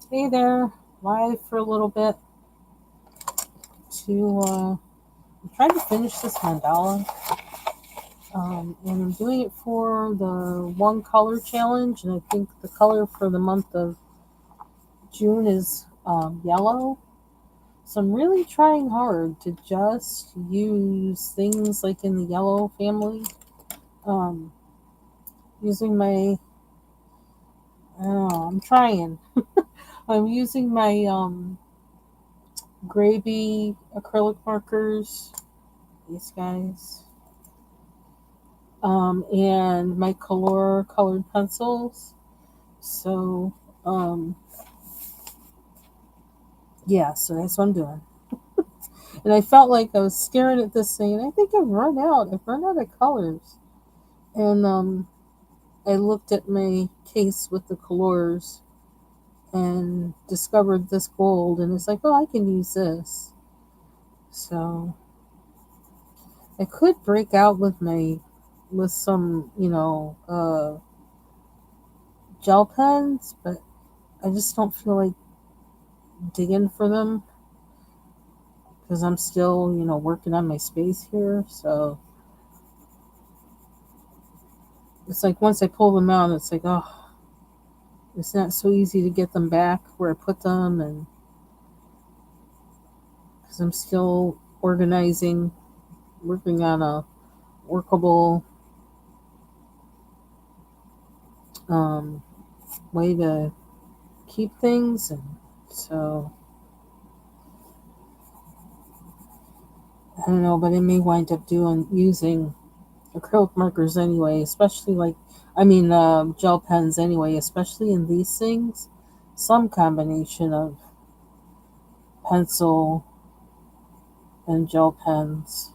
Hey there, live for a little bit to I'm trying to finish this mandala. And I'm doing it for the one color challenge, and I think the color for the month of June is yellow. So I'm really trying hard to just use things like in the yellow family. Um, Using my, I don't know, I'm trying. I'm using my gravy acrylic markers, these guys. And my color colored pencils. So, um, yeah, so that's what I'm doing. And I felt like I was staring at this thing, and I think I've run out. I've run out of colors. And I looked at my case with the colors and discovered this gold, and it's like, oh, I can use this. So I could break out with some, gel pens, but I just don't feel like digging for them because I'm still, working on my space here. So it's like once I pull them out, it's like, oh, it's not so easy to get them back where I put them, and because I'm still organizing, working on a workable um, way to keep things, and so I don't know, but I may wind up doing using acrylic markers anyway, especially gel pens anyway, especially in these things. Some combination of pencil and gel pens.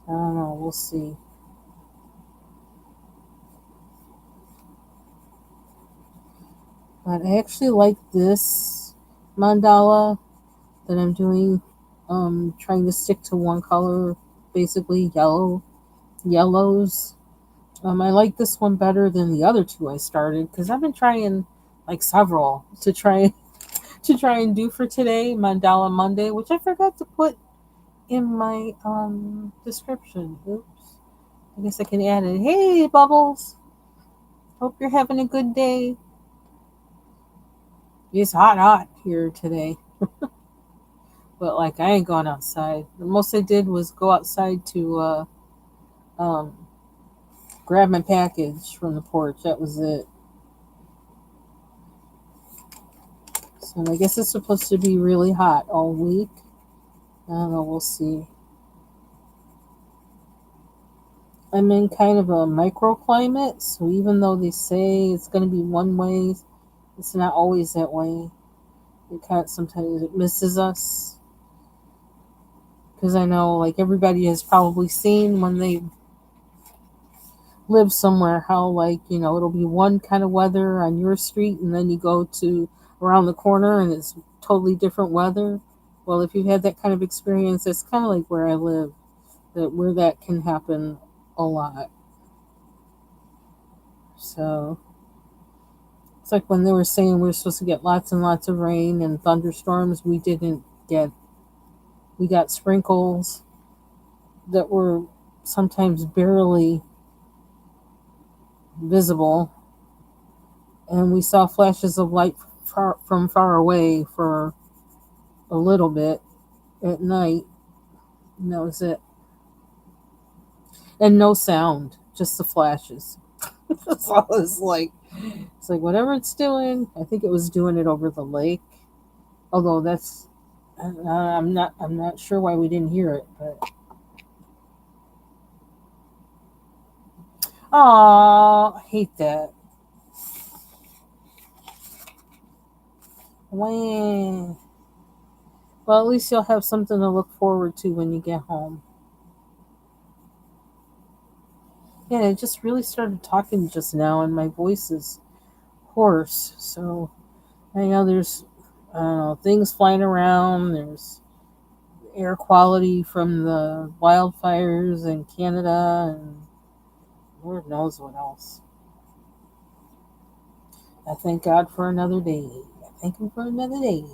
I don't know. We'll see. But I actually like this mandala that I'm doing. Trying to stick to one color, basically yellows. I like this one better than the other two I started because I've been trying like several to try and do for today, Mandala Monday, which I forgot to put in my description. Oops. I guess I can add it. Hey Bubbles. Hope you're having a good day. It's hot here today. But like I ain't going outside. The most I did was go outside to um grab my package from the porch. That was it. So I guess it's supposed to be really hot all week. I don't know, we'll see. I'm in kind of a microclimate, so even though they say it's going to be one way, it's not always that way. It kind of sometimes it misses us because I know like everybody has probably seen when they live somewhere how like it'll be one kind of weather on your street and then you go to around the corner and it's totally different weather. Well, if you've had that kind of experience, it's kind of like where I live, where that can happen a lot. So it's like when they were saying we were supposed to get lots and lots of rain and thunderstorms, we didn't get. We got sprinkles that were sometimes barely visible, and we saw flashes of light from far away for a little bit at night, and that was it. And no sound, just the flashes. So it's like whatever it's doing. I think it was doing it over the lake, although that's I'm not sure why we didn't hear it, but oh, I hate that. When well, at least you'll have something to look forward to when you get home. Yeah, I just really started talking just now, and my voice is hoarse. So I know there's I don't know things flying around. There's air quality from the wildfires in Canada, and Lord knows what else. I thank God for another day. Thank you for another day.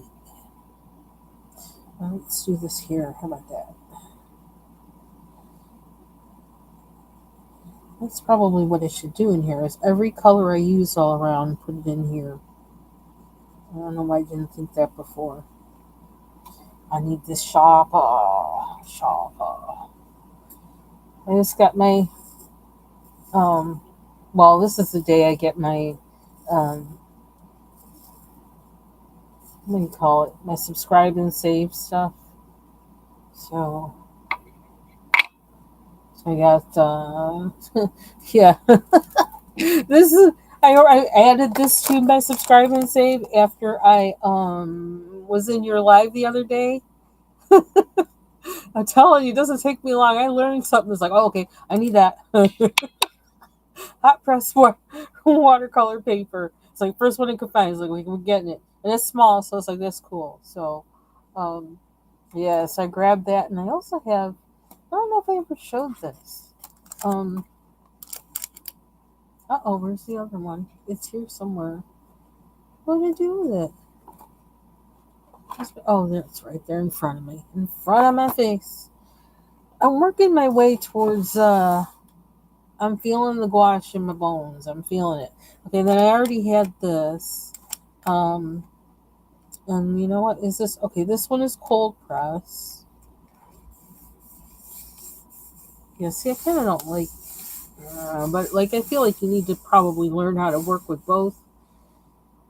Let's do this here. How about that? That's probably what I should do in here. Is every color I use all around, put it in here. I don't know why I didn't think that before. I need this sharper, sharper. I just got my um. Well, this is the day I get my what do you call it? My subscribe and save stuff. So, so I got yeah. This is I added this to my subscribe and save after I was in your live the other day. I'm telling you, it doesn't take me long. I learned something. It's like, oh, okay, I need that hot press watercolor paper. It's like first one I could find. It's like we're getting it, and it's small, so it's like that's cool. So, um, yeah, so I grabbed that, and I also have. I don't know if I ever showed this. Um, where's the other one? It's here somewhere. What did I do with it? Oh, there, it's right there in front of me, in front of my face. I'm working my way towards. I'm feeling the gouache in my bones. I'm feeling it. Okay, then I already had this. Um, and you know what is this? Okay, this one is cold press. Yeah, see, I kind of don't like, but like I feel like you need to probably learn how to work with both.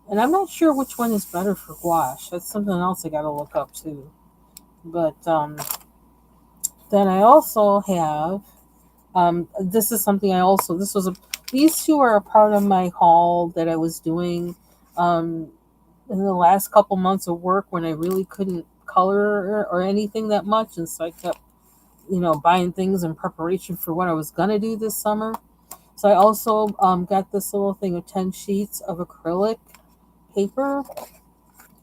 And I'm not sure which one is better for gouache. That's something else I got to look up too. But then I also have. This is something I also. This was a. These two are a part of my haul that I was doing. Um, in the last couple months of work when I really couldn't color or anything that much, and so I kept, buying things in preparation for what I was gonna do this summer. So I also got this little thing of 10 sheets of acrylic paper,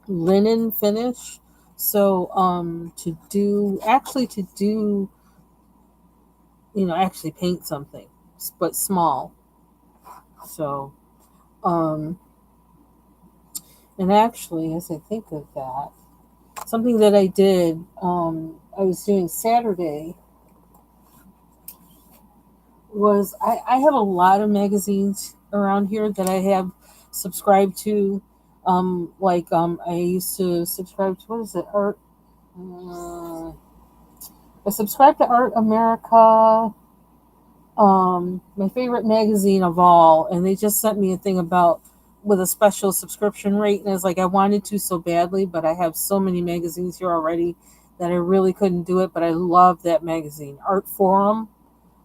linen finish. So to do actually paint something, but small. So um, and actually, as I think of that. Something that I did, I was doing Saturday was I have a lot of magazines around here that I have subscribed to. I used to subscribe to, what is it? Uh, I subscribed to Art America, my favorite magazine of all, and they just sent me a thing about with a special subscription rate, and it's like I wanted to so badly, but I have so many magazines here already that I really couldn't do it. But I love that magazine, Art Forum.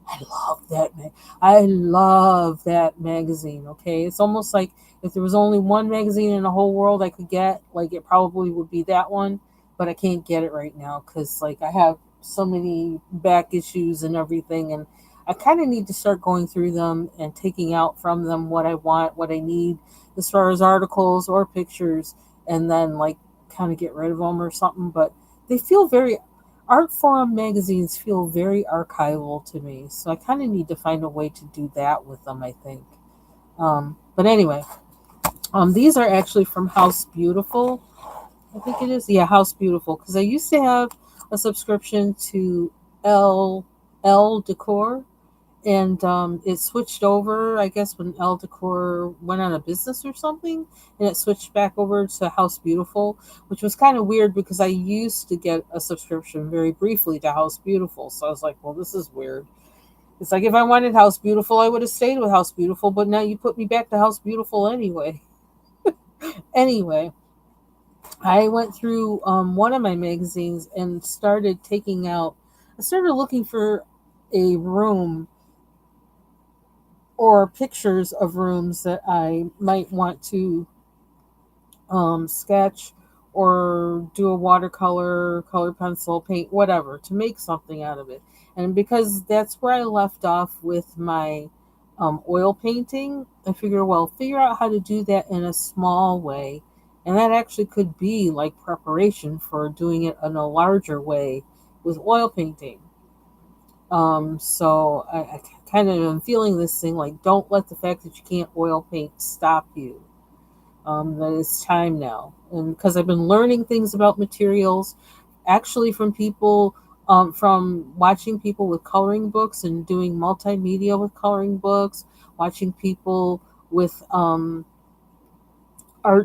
I love that I love that magazine. Okay, it's almost like if there was only one magazine in the whole world I could get, like it probably would be that one. But I can't get it right now because like I have so many back issues and everything, and I kind of need to start going through them and taking out from them what I want, what I need, as far as articles or pictures, and then like kind of get rid of them or something. But they feel very art forum magazines feel very archival to me, so I kind of need to find a way to do that with them. I think. But anyway, these are actually from House Beautiful. I think it is. Yeah, House Beautiful. Because I used to have a subscription to L L Decor, and it switched over. I guess when El Decor went out of business or something, and it switched back over to House Beautiful, which was kind of weird because I used to get a subscription very briefly to House Beautiful. So I was like, well, this is weird. It's like if I wanted House Beautiful, I would have stayed with House Beautiful, but now you put me back to House Beautiful anyway. Anyway, I went through one of my magazines and started taking out. I started looking for a room or pictures of rooms that I might want to sketch or do a watercolor, color pencil, paint, whatever, to make something out of it. And because that's where I left off with my oil painting, I figure, well, figure out how to do that in a small way. And that actually could be like preparation for doing it in a larger way with oil painting. So I kind of am feeling this thing like, don't let the fact that you can't oil paint stop you. that it's time now. And because I've been learning things about materials, actually from people, from watching people with coloring books and doing multimedia with coloring books, watching people with art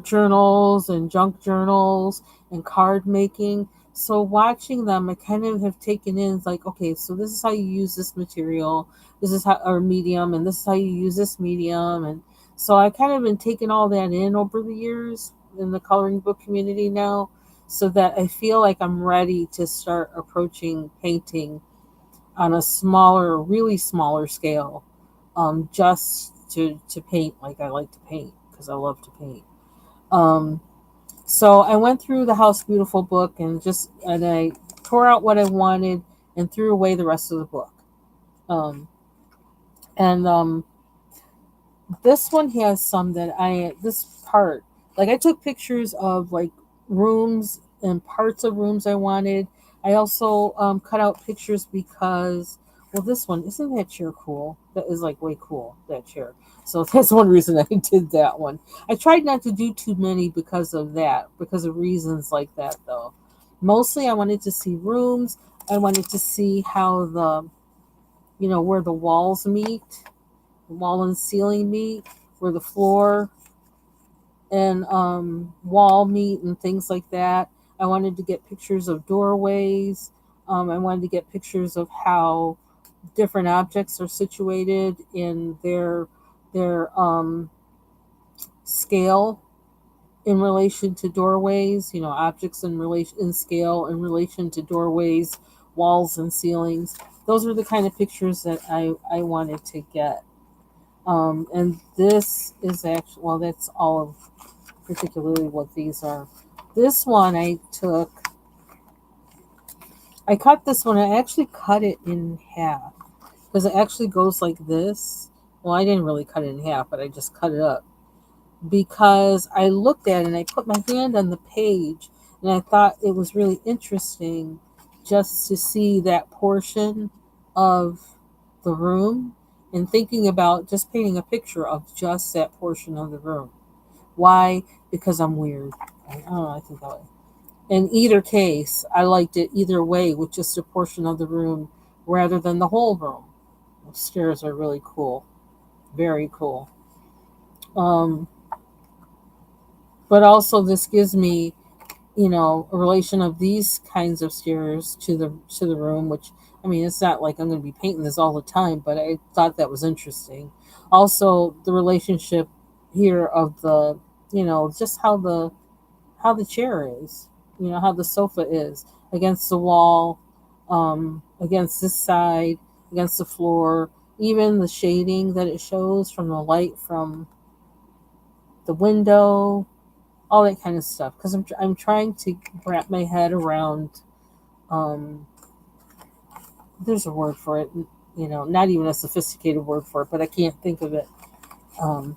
journals and junk journals and card making. So watching them, I kind of have taken in like, okay, so this is how you use this material, this is how or medium, and this is how you use this medium, and so I kind of been taking all that in over the years in the coloring book community now, so that I feel like I'm ready to start approaching painting on a smaller, really smaller scale, just to paint like I like to paint because I love to paint. Um, so I went through the House Beautiful book and I tore out what I wanted and threw away the rest of the book. Um, and This one has some that I this part like I took pictures of like rooms and parts of rooms I wanted. I also cut out pictures because well this one isn't that chair cool? That is like way cool that chair. So that's one reason I did that one. I tried not to do too many because of that, because of reasons like that though. Mostly I wanted to see rooms. I wanted to see how the where the walls meet, wall and ceiling meet, where the floor and wall meet and things like that. I wanted to get pictures of doorways. I wanted to get pictures of how different objects are situated in their scale in relation to doorways. Objects in relation in scale in relation to doorways, walls, and ceilings. Those are the kind of pictures that I wanted to get. And this is actually, well, that's all of particularly what these are. This one I cut this one, I actually cut it in half because it actually goes like this. Well, I didn't really cut it in half, but I just cut it up because I looked at it and I put my hand on the page and I thought it was really interesting just to see that portion of the room and thinking about just painting a picture of just that portion of the room. Why? Because I'm weird. I don't know, I think that way. In either case, I liked it either way with just a portion of the room rather than the whole room. The stairs are really cool. Very cool. Um, but also this gives me a relation of these kinds of stairs to the room, which I mean it's not like I'm going to be painting this all the time, but I thought that was interesting. Also the relationship here of the just how the chair is, how the sofa is against the wall, against this side, against the floor, even the shading that it shows from the light from the window, all that kind of stuff, because I'm trying to wrap my head around um there's a word for it, not even a sophisticated word for it, but I can't think of it, um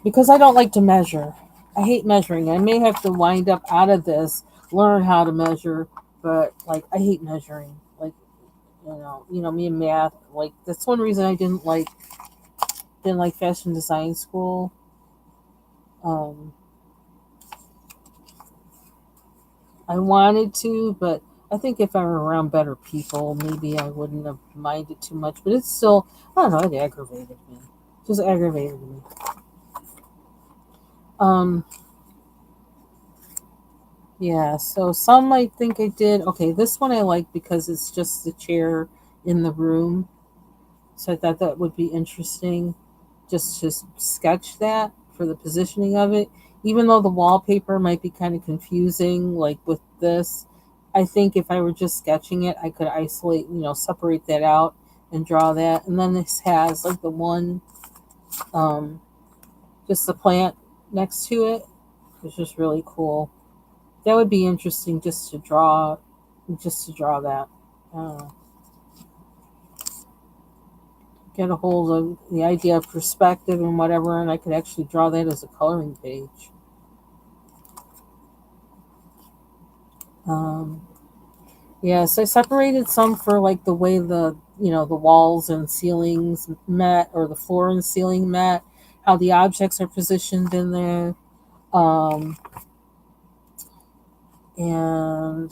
because I don't like to measure. I hate measuring. I may have to wind up out of this learn how to measure, but like I hate measuring, like me and math, like that's one reason I didn't like fashion design school. um I wanted to, but I think if I were around better people, maybe I wouldn't have minded too much. But it's still, I don't know, it aggravated me. Just aggravated me. Um, yeah, so some might think I did. Okay, this one I like because it's just the chair in the room. So I thought that would be interesting just to sketch that for the positioning of it. Even though the wallpaper might be kind of confusing, like with this, I think if I were just sketching it, I could isolate, separate that out and draw that. And then this has like the one, um, just the plant next to it, which is really cool. That would be interesting just to draw that. Uh, get a hold of the idea of perspective and whatever, and I could actually draw that as a coloring page. Um, yes, I separated some for like the way the walls and ceilings met, or the floor and ceiling met, how the objects are positioned in there. Um, and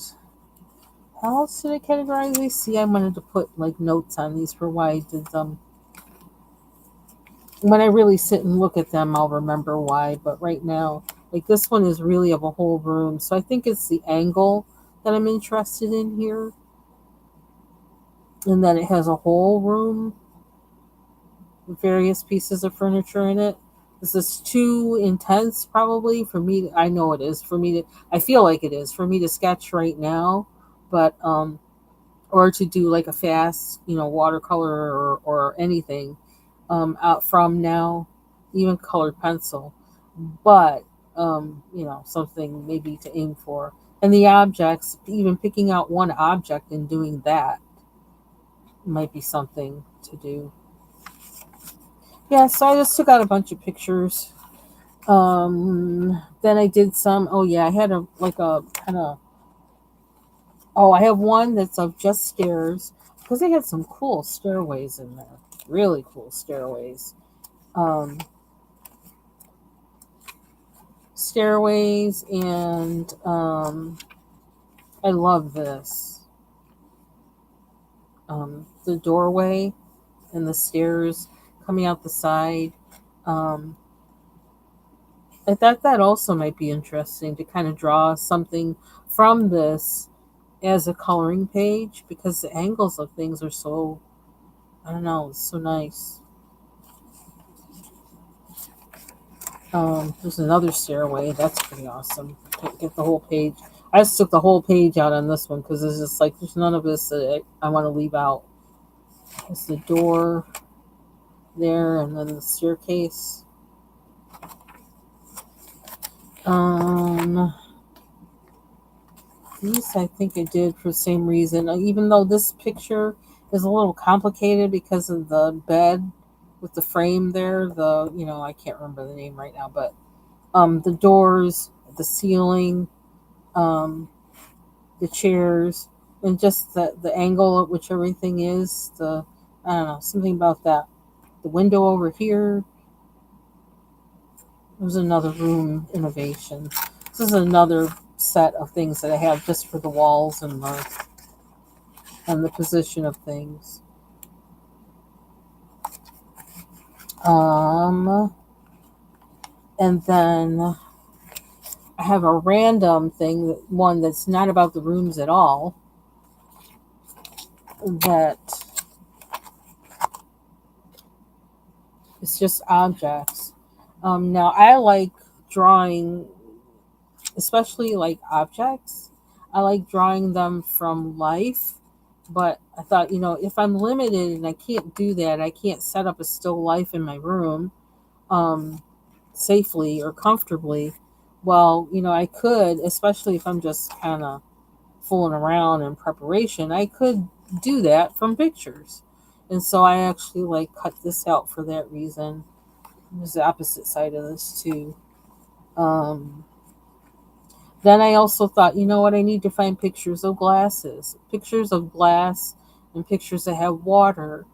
how else did I categorize these? See, I wanted to put like notes on these for why I did them. When I really sit and look at them, I'll remember why. But right now, like this one is really of a whole room. So I think it's the angle that I'm interested in here. And that it has a whole room with various pieces of furniture in it. This is too intense, probably for me. I know it is for me to. I feel like it is for me to sketch right now, but or to do like a fast, watercolor or anything out from now, even colored pencil. But something maybe to aim for. And the objects, even picking out one object and doing that might be something to do. Yeah, so I just took out a bunch of pictures. Then I did some. Oh yeah, I had a like a kind of. Oh, I have one that's of just stairs because they had some cool stairways in there. Really cool stairways. Um, Stairways and I love this. The doorway and the stairs coming out the side. Um, I thought that also might be interesting to kind of draw something from this as a coloring page because the angles of things are so, I don't know, it's so nice. There's another stairway. That's pretty awesome. Can't get the whole page. I just took the whole page out on this one because it's just like there's none of this that I want to leave out. There's the door there and then the staircase. Um, these I think I did for the same reason. Even though this picture is a little complicated because of the bed with the frame there. I can't remember the name right now, but the doors, the ceiling, um, the chairs, and just the angle at which everything is. I don't know, something about that. The window over here. There's another room innovation. This is another set of things that I have just for the walls and the position of things. Um, and then I have a random thing, one that's not about the rooms at all. That it's just objects. Now I like drawing, especially like objects. I like drawing them from life, but I thought, if I'm limited and I can't do that, I can't set up a still life in my room um, safely or comfortably. Well, I could, especially if I'm just kind of fooling around in preparation, I could do that from pictures. And so I actually like cut this out for that reason. There's the opposite side of this too. Um, then I also thought, you know what, I need to find pictures of glasses, pictures of glass, and pictures that have water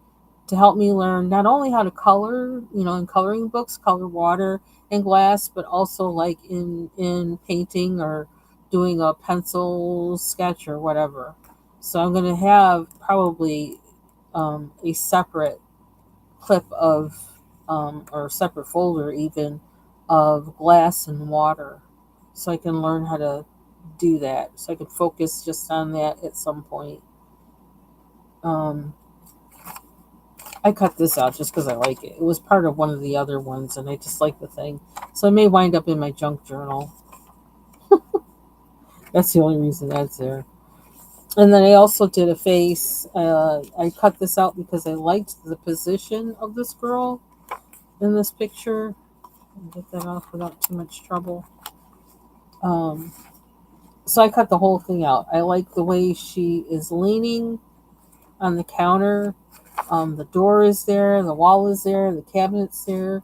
to help me learn not only how to color, in coloring books, color water and glass, but also like in painting or doing a pencil sketch or whatever. So I'm going to have probably a separate clip of or a separate folder even of glass and water so I can learn how to do that so I can focus just on that at some point. um, I cut this out just because I like it. It was part of one of the other ones and I just like the thing, so it may wind up in my junk journal. That's the only reason that's there. And then I also did a face. I cut this out because I liked the position of this girl in this picture. Get that off without too much trouble. Um, so I cut the whole thing out. I like the way she is leaning on the counter. The door is there, the wall is there, the cabinet's there.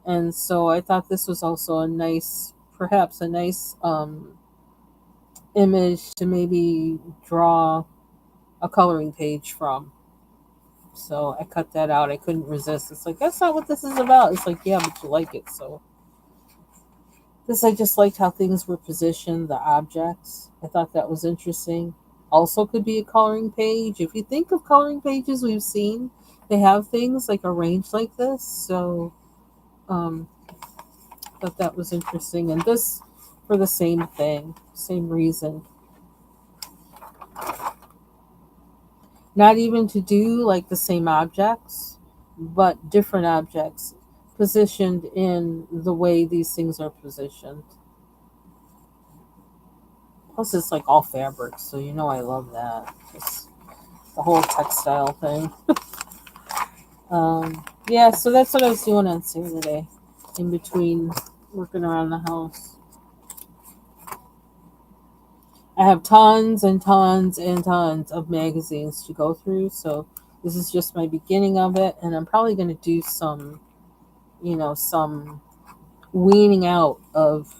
And so I thought this was also perhaps a nice image to maybe draw a coloring page from. So I cut that out. I couldn't resist. It's like, that's not what this is about. It's like, yeah, but you like it. So this, I just liked how things were positioned, the objects. I thought that was interesting. Also, could be a coloring page. If you think of coloring pages we've seen, they have things like arranged like this. So, thought that was interesting. And this for the same thing, same reason. Not even to do like the same objects, but different objects positioned in the way these things are positioned. Plus, it's like all fabrics, so you know I love that. Just the whole textile thing. Yeah, so that's what I was doing on Saturday, in between working around the house. I have tons and tons and tons of magazines to go through, so this is just my beginning of it, and I'm probably going to do some, some weeding out of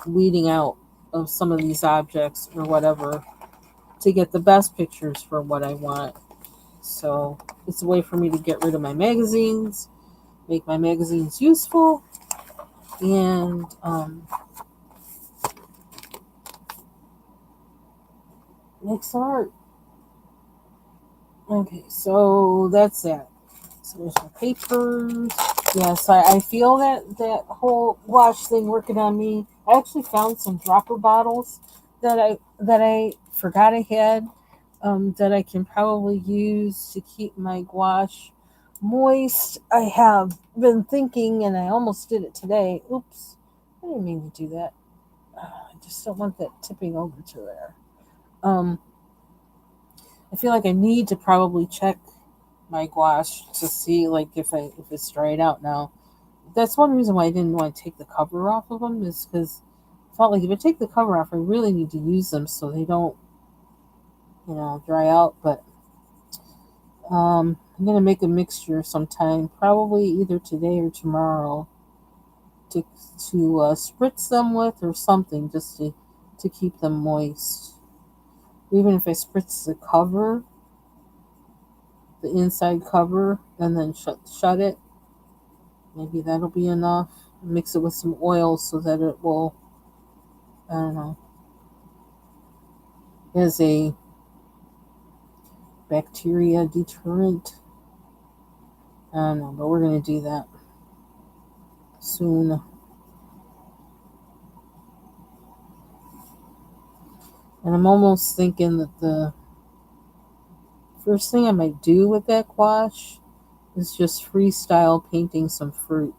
weeding out of some of these objects or whatever to get the best pictures for what I want. So it's a way for me to get rid of my magazines, make my magazines useful, and make some art. Okay, so that's that. So there's my papers. Yes, I feel that whole wash thing working on me. I actually found some dropper bottles that I forgot I had, that I can probably use to keep my gouache moist. I have been thinking, and I almost did it today. Oops, I didn't mean to do that. I just don't want that tipping over to there. Um, I feel like I need to probably check my gouache to see like if it's dried out now. That's one reason why I didn't want to take the cover off of them, is because I felt like if I take the cover off, I really need to use them so they don't, dry out. But I'm gonna make a mixture sometime, probably either today or tomorrow, to spritz them with or something, just to keep them moist. Even if I spritz the cover, the inside cover, and then shut it, maybe that'll be enough. Mix it with some oil so that it will, I don't know, as a bacteria deterrent. I don't know, but we're gonna do that soon. And I'm almost thinking that the first thing I might do with that gouache is just freestyle painting some fruit.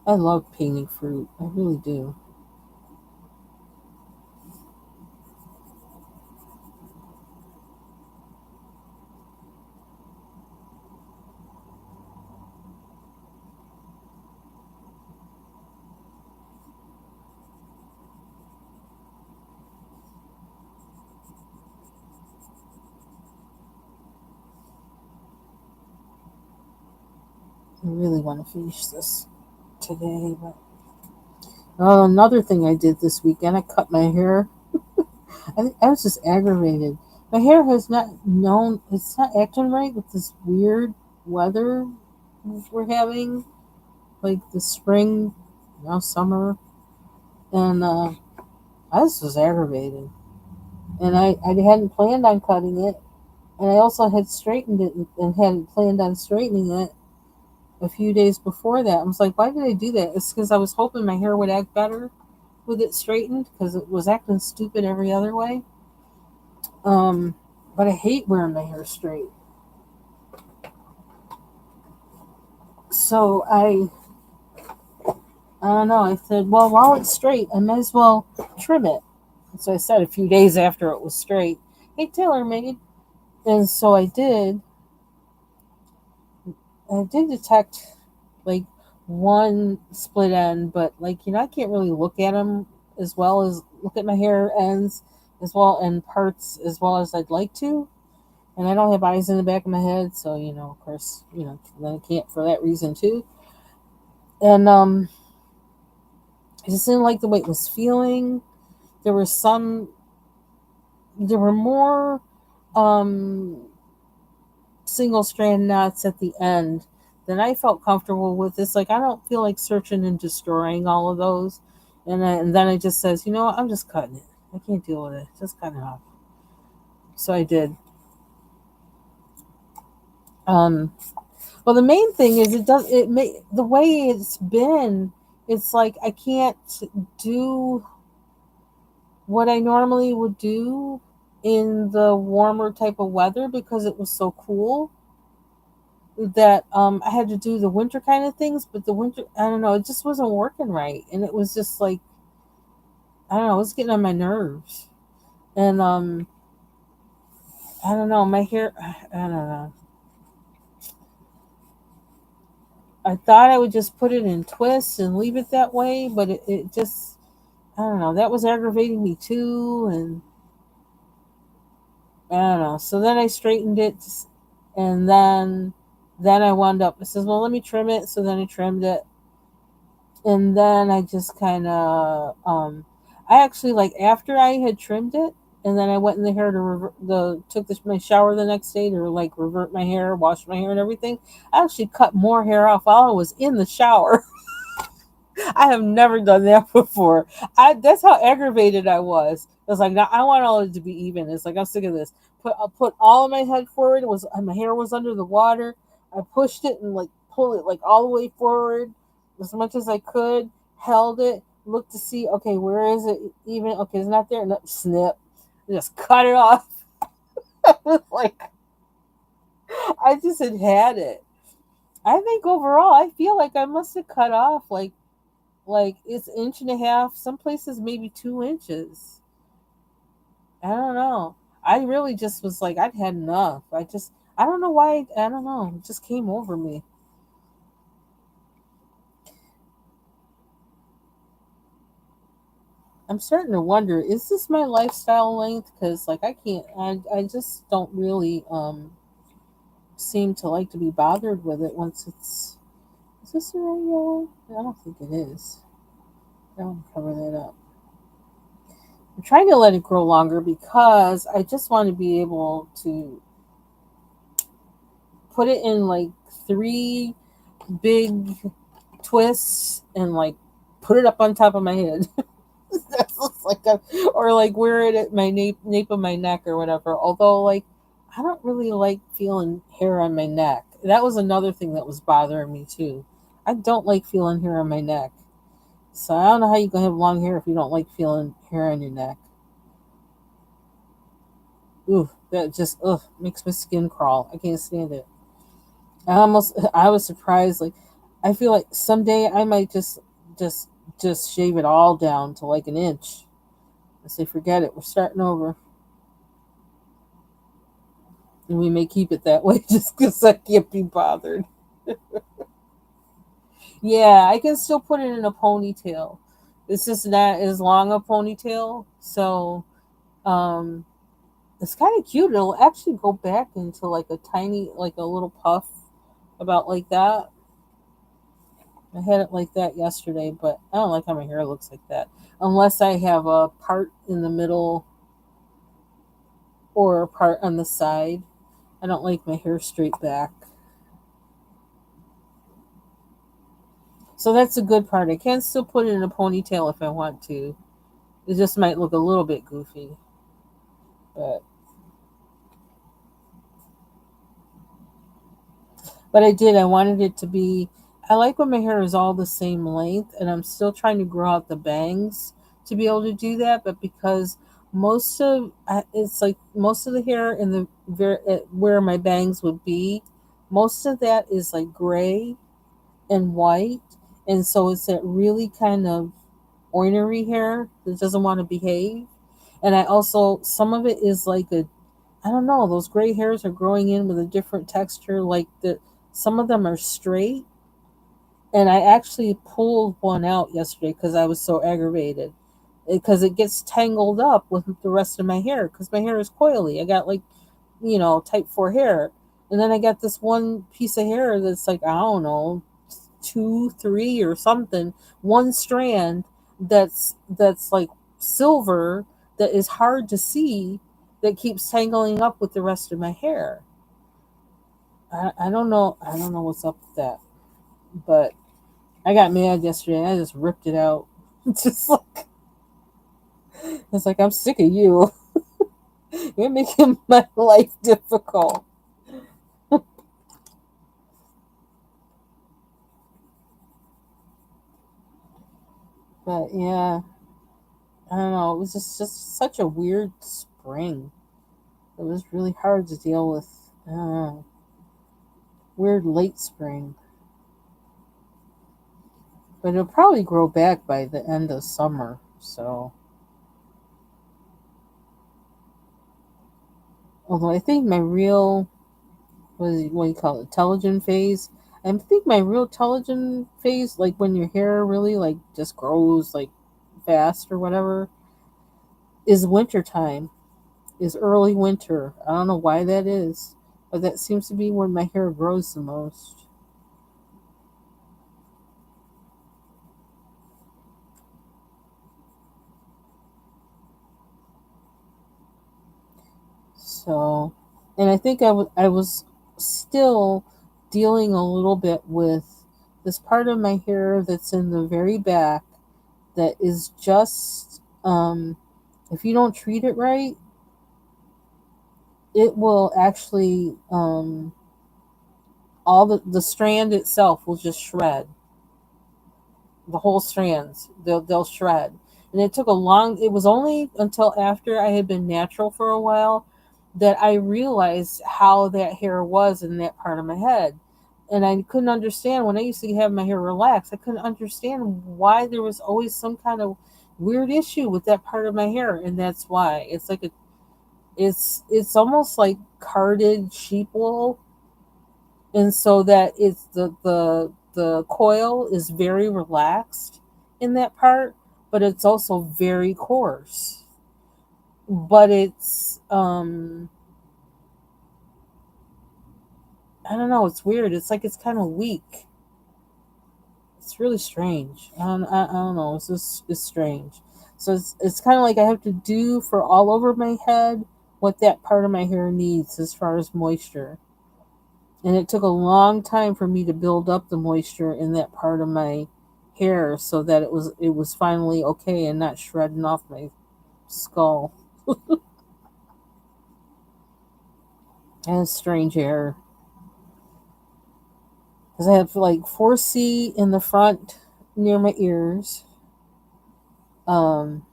I love painting fruit. I really do. I really want to finish this today. But another thing I did this weekend, I cut my hair. I was just aggravated. My hair has not known, it's not acting right with this weird weather we're having, like the spring, now summer. And I just was aggravated. And I hadn't planned on cutting it. And I also had straightened it and hadn't planned on straightening it a few days before that. I was like, why did I do that? It's because I was hoping my hair would act better with it straightened, because it was acting stupid every other way. Um, but I hate wearing my hair straight. So I don't know. I said, well, while it's straight, I might as well trim it. And so I said a few days after it was straight, hey, tailor made. And so I did. I did detect like one split end, but like, I can't really look at them as well as look at my hair ends as well and parts as well as I'd like to. And I don't have eyes in the back of my head, so of course, then I can't for that reason too. And I just didn't like the way it was feeling. There were some, there were more. um single strand knots at the end, then I felt comfortable with. It's like I don't feel like searching and destroying all of those. And then I just says, you know what, I'm just cutting it. I can't deal with it. Just cut it off. So I did. Um, well, the main thing is the way it's been. It's like I can't do what I normally would do in the warmer type of weather because it was so cool that I had to do the winter kind of things, but the winter, I don't know, it just wasn't working right, and it was just like, I don't know, it was getting on my nerves, and I don't know, my hair, I don't know. I thought I would just put it in twists and leave it that way, but it just, I don't know, that was aggravating me too, and I don't know. So then I straightened it, and then I wound up. I says, "Well, let me trim it." So then I trimmed it, and then I just kind of I actually, like, after I had trimmed it, and then I went in the hair to took my shower the next day to like revert my hair, wash my hair, and everything. I actually cut more hair off while I was in the shower. I have never done that before. That's how aggravated I was. I was like, now I want all of it to be even. It's like I'm sick of this. I put all of my head forward. It was my hair was under the water. I pushed it and like pulled it like all the way forward as much as I could. Held it, looked to see, okay, where is it even? Okay, it's not there. No, snip. Just cut it off. I was like, I just had it. I think overall, I feel like I must have cut off like it's inch and a half, some places maybe 2 inches. I don't know. I really just was like, I'd had enough. I don't know why. I don't know. It just came over me. I'm starting to wonder, is this my lifestyle length? Because like I can't. I just don't really seem to like to be bothered with it once it's. Is this the right yellow? I don't think it is. I want to cover that up. I'm trying to let it grow longer because I just want to be able to put it in like three big twists and like put it up on top of my head. That looks like or like wear it at my nape of my neck or whatever. Although, like, I don't really like feeling hair on my neck. That was another thing that was bothering me too. I don't like feeling hair on my neck. So I don't know how you can have long hair if you don't like feeling hair on your neck. Ooh, that just makes my skin crawl. I can't stand it. I was surprised. Like, I feel like someday I might just just shave it all down to like an inch. I say, forget it. We're starting over, and we may keep it that way just because I can't be bothered. Yeah, I can still put it in a ponytail. It's just not as long a ponytail, so um, it's kind of cute. It'll actually go back into like a tiny, like a little puff, about like that. I had it like that yesterday, but I don't like how my hair looks like that. Unless I have a part in the middle or a part on the side. I don't like my hair straight back. So that's a good part. I can still put it in a ponytail if I want to. It just might look a little bit goofy. But I did. I wanted it to be. I like when my hair is all the same length, and I'm still trying to grow out the bangs to be able to do that. But because it's like most of the hair in the where my bangs would be, most of that is like gray and white, and so it's that really kind of ornery hair that doesn't want to behave. And I also, some of it is like a, I don't know, those gray hairs are growing in with a different texture. Like some of them are straight, and I actually pulled one out yesterday because I was so aggravated because it gets tangled up with the rest of my hair because my hair is coily. I got like, type 4 hair, and then I got this one piece of hair that's like, I don't know, two, three, or something, one strand that's like silver, that is hard to see, that keeps tangling up with the rest of my hair. I don't know. I don't know what's up with that. But I got mad yesterday. I just ripped it out. Just like it's like I'm sick of you. You're making my life difficult. But yeah, I don't know. It was just such a weird spring. It was really hard to deal with. I don't know. Weird late spring. But it'll probably grow back by the end of summer. So, although I think my real what do you call it, telogen phase. I think my real telogen phase, like when your hair really like just grows like fast or whatever, is wintertime. Is early winter. I don't know why that is, but that seems to be when my hair grows the most. So, and I think I was still dealing a little bit with this part of my hair that's in the very back that is just if you don't treat it right, it will actually all the strand itself will just shred. The whole strands they'll shred. And it took a long, it was only until after I had been natural for a while that I realized how that hair was in that part of my head. And I couldn't understand when I used to have my hair relaxed. I couldn't understand why there was always some kind of weird issue with that part of my hair, and that's why it's like a it's almost like carded sheep wool, and so that it's the coil is very relaxed in that part, but it's also very coarse. But it's I don't know, it's weird. It's like it's kind of weak. It's really strange. I don't know. It's just it's strange. So it's kind of like I have to do for all over my head what that part of my hair needs as far as moisture. And it took a long time for me to build up the moisture in that part of my hair so that it was finally okay and not shredding off my skull. And it's strange hair because I have like 4C in the front near my ears. Um,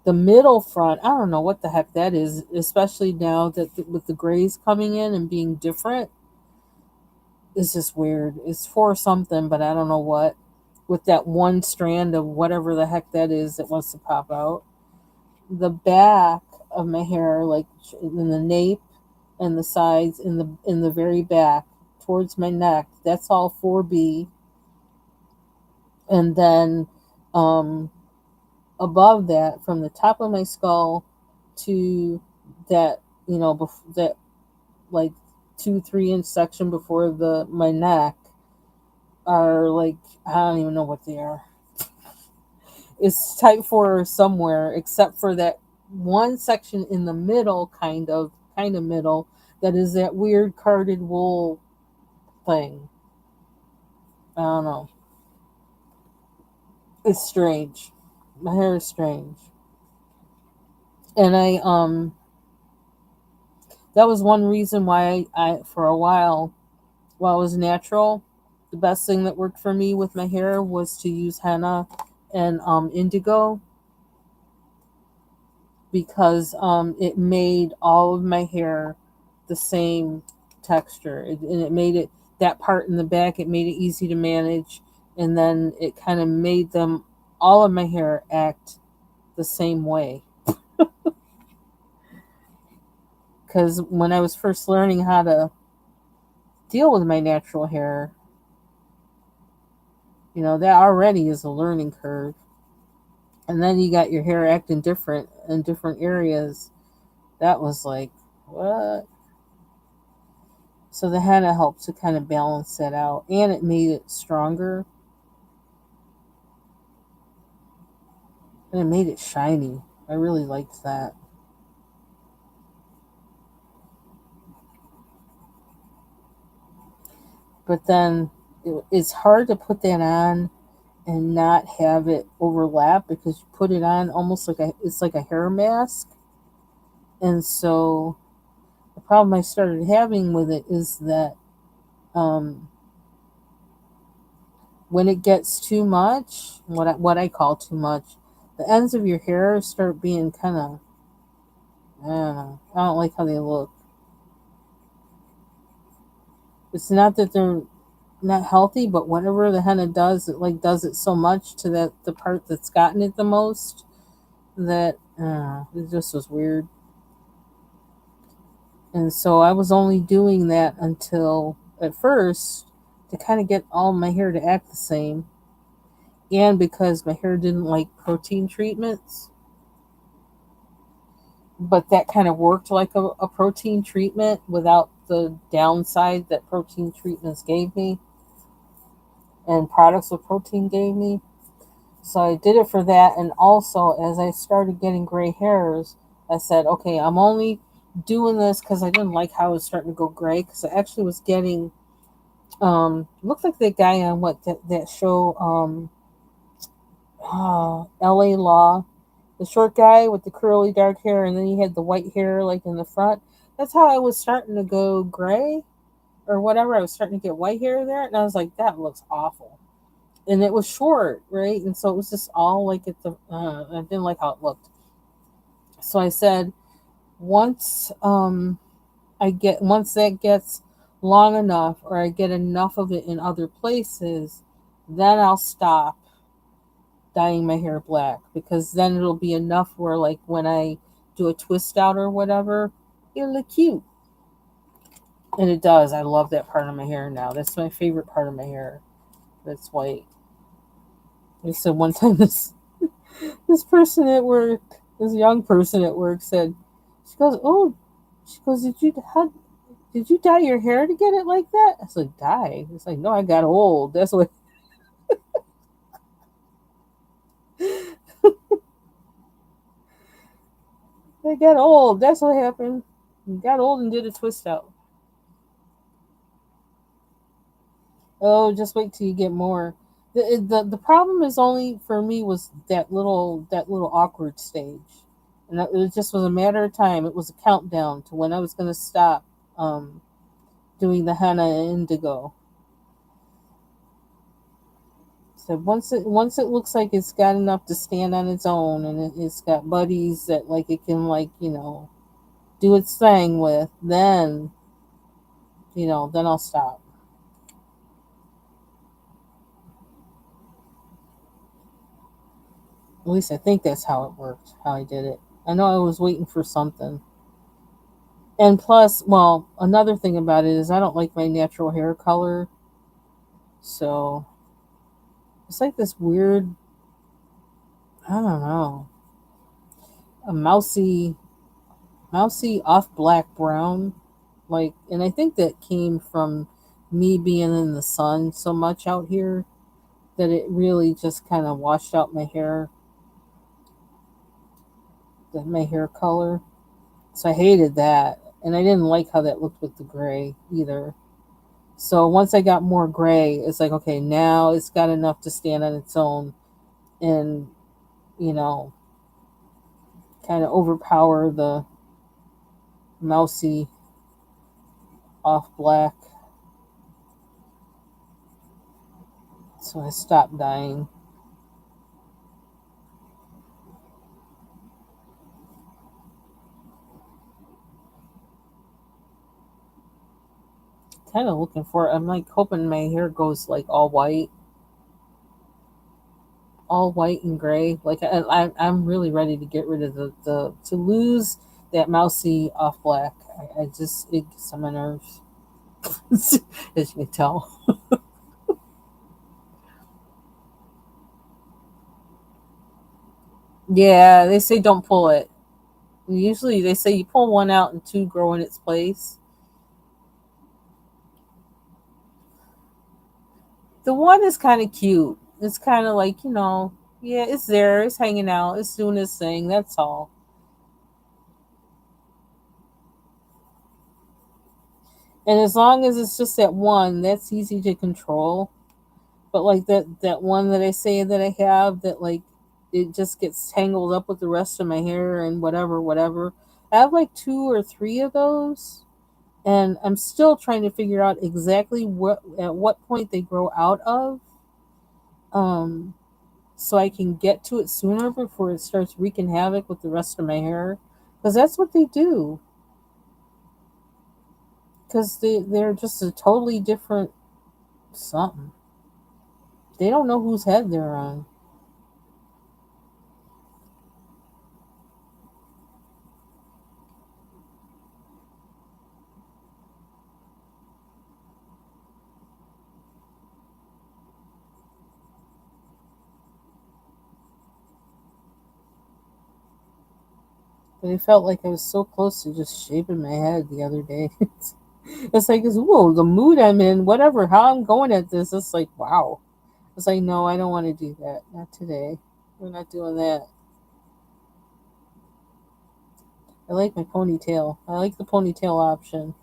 the middle front, I don't know what the heck that is, especially now that with the grays coming in and being different. It's just weird. It's for something, but I don't know what. With that one strand of whatever the heck that is that wants to pop out. The back of my hair, like in the nape and the sides, in the very back towards my neck, that's all 4B. And then um, above that, from the top of my skull to that, that like 2-3 inch section before the my neck are like I don't even know what they are. It's type 4 somewhere, except for that one section in the middle, kind of middle, that is that weird carded wool thing. I don't know. It's strange. My hair is strange. And that was one reason why I for a while I was natural, the best thing that worked for me with my hair was to use henna and indigo, because it made all of my hair the same texture. And it made it, that part in the back, it made it easy to manage. And then it kind of made them, all of my hair, act the same way. Because when I was first learning how to deal with my natural hair, that already is a learning curve. And then you got your hair acting different in different areas. That was like, what? So the henna helped to kind of balance that out, and it made it stronger, and it made it shiny. I really liked that. But then it's hard to put that on and not have it overlap because you put it on almost like it's like a hair mask. And so the problem I started having with it is that um, when it gets too much, what I call too much, the ends of your hair start being kind of, I don't know, I don't like how they look. It's not that they're not healthy, but whatever the henna does, it like does it so much to that the part that's gotten it the most that it just was weird. And so I was only doing that until at first to kind of get all my hair to act the same, and because my hair didn't like protein treatments, but that kind of worked like a protein treatment without the downside that protein treatments gave me and products with protein gave me. So I did it for that. And also, as I started getting gray hairs, I said, okay, I'm only doing this because I didn't like how it was starting to go gray. Because I actually was getting, looked like that guy on that show, LA Law, the short guy with the curly dark hair, and then he had the white hair like in the front. That's how I was starting to go gray or whatever. I was starting to get white hair there, and I was like, that looks awful. And it was short, right? And so it was just all like at the. I didn't like how it looked. So I said, once once that gets long enough, or I get enough of it in other places, then I'll stop dyeing my hair black because then it'll be enough where like when I do a twist out or whatever, it'll look cute. And it does. I love that part of my hair now. That's my favorite part of my hair. That's white. I said one time this person at work, this young person at work said, she goes, "Oh," she goes, did you dye your hair to get it like that?" I said, "Dye?" It's like, "No, I got old. That's what." I got old. That's what happened. Got old and did a twist out. Oh, just wait till you get more. The problem is only for me was that little awkward stage, and it just was a matter of time. It was a countdown to when I was going to stop um, doing the henna and indigo. So once it looks like it's got enough to stand on its own, and it's got buddies that like it can like do its thing with, then then I'll stop. At least I think that's how it worked. How I did it. I know I was waiting for something. And plus, well, another thing about it is I don't like my natural hair color, so it's like this weird, I don't know, a mousy off black brown, like, and I think that came from me being in the sun so much out here that it really just kind of washed out my hair color. So I hated that, and I didn't like how that looked with the gray either. So once I got more gray, it's like, okay, now it's got enough to stand on its own and, you know, kind of overpower the mousy off black. So I stopped dyeing. Kind of looking for it. I'm like hoping my hair goes like all white and gray. Like I'm really ready to get rid of to lose that mousy off black. I just it gets on my nerves, as you can tell. Yeah, they say don't pull it. Usually they say you pull one out and two grow in its place. The one is kind of cute. It's kind of like, yeah, it's there, it's hanging out, it's doing its thing. That's all. And as long as it's just that one, that's easy to control. But like that one that I say that I have that like it just gets tangled up with the rest of my hair and whatever. I have like two or three of those, and I'm still trying to figure out exactly what point they grow out of, um, so I can get to it sooner before it starts wreaking havoc with the rest of my hair, because that's what they do. Because they're just a totally different something. They don't know whose head they're on. But it felt like I was so close to just shaving my head the other day. It's like, whoa, the mood I'm in, whatever, how I'm going at this. It's like, wow. It's like, no, I don't want to do that. Not today. We're not doing that. I like my ponytail. I like the ponytail option.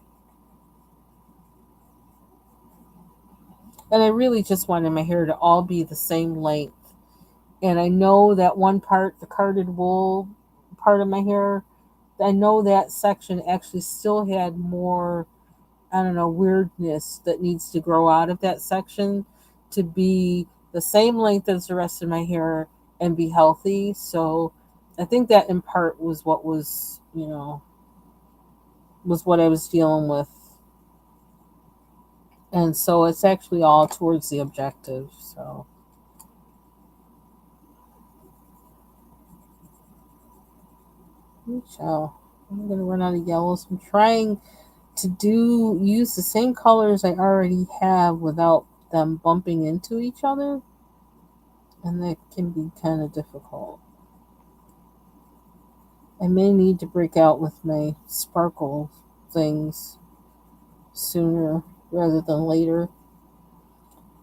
And I really just wanted my hair to all be the same length. And I know that one part, the carded wool part of my hair, I know that section actually still had more, I don't know, weirdness that needs to grow out of that section to be the same length as the rest of my hair and be healthy. So I think that in part was what was, was what I was dealing with. And so it's actually all towards the objective. So, so I'm going to run out of yellows. I'm trying to use the same colors I already have without them bumping into each other. And that can be kind of difficult. I may need to break out with my sparkle things sooner rather than later.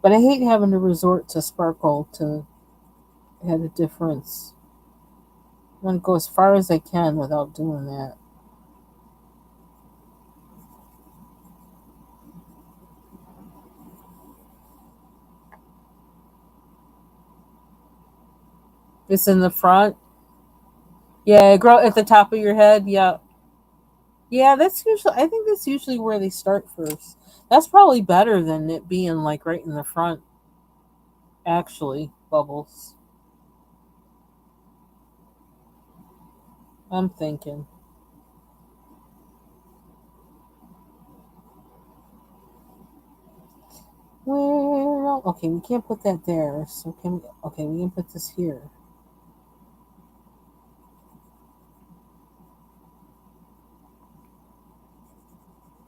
But I hate having to resort to sparkle to add a difference. I want to go as far as I can without doing that. It's in the front. Yeah, grow at the top of your head. Yeah. Yeah, that's usually, I think that's usually where they start first. That's probably better than it being like right in the front, actually, Bubbles. I'm thinking. Well, okay, we can't put that there. So can we? Okay, we can put this here.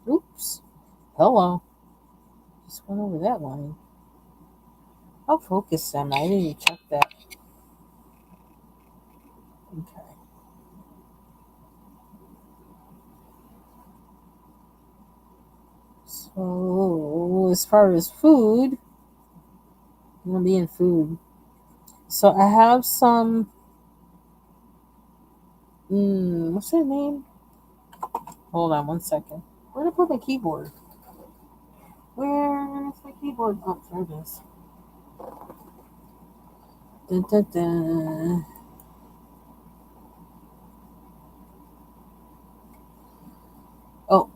Oops. Hello. Just went over that line. How focused am I? I didn't even check that. Okay. So as far as food, I'm gonna be in food. So I have some. What's that name? Hold on 1 second. Where did I put my keyboard? Where's my keyboard? Oh, there it is. Dun, dun, dun. Oh,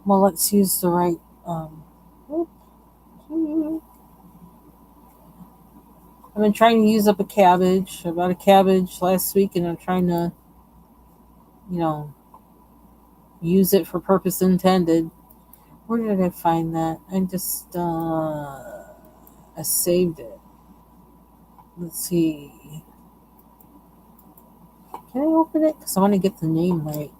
well, let's use the right. I've been trying to use up a cabbage. I bought a cabbage last week, and I'm trying to, you know, use it for purpose intended. Where did I find that? I saved it. Let's see. Can I open it? Because I want to get the name right.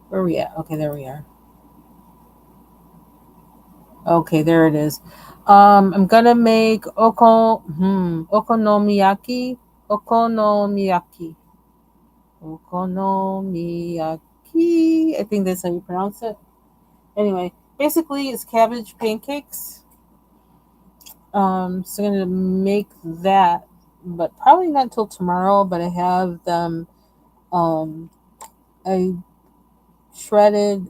Where are we at? Okay, there we are. Okay, there it is. I'm gonna make okonomiyaki. Okonomiyaki. Okonomiyaki. I think that's how you pronounce it. Anyway, basically it's cabbage pancakes. So I'm gonna make that, but probably not till tomorrow. But I have them. I shredded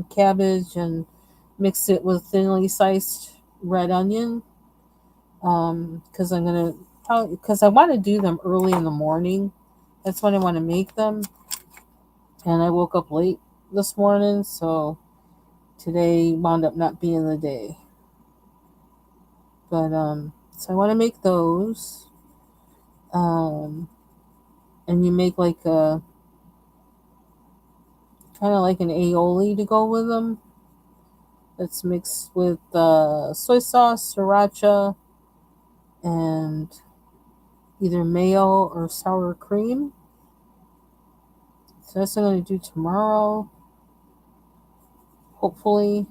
cabbage and mixed it with thinly sliced red onion. Because I'm gonna because I want to do them early in the morning. That's when I want to make them. And I woke up late this morning, so today wound up not being the day. But so I want to make those. Um, and you make like a kind of like an aioli to go with them. It's mixed with soy sauce, sriracha, and either mayo or sour cream. So that's what I'm going to do tomorrow, hopefully.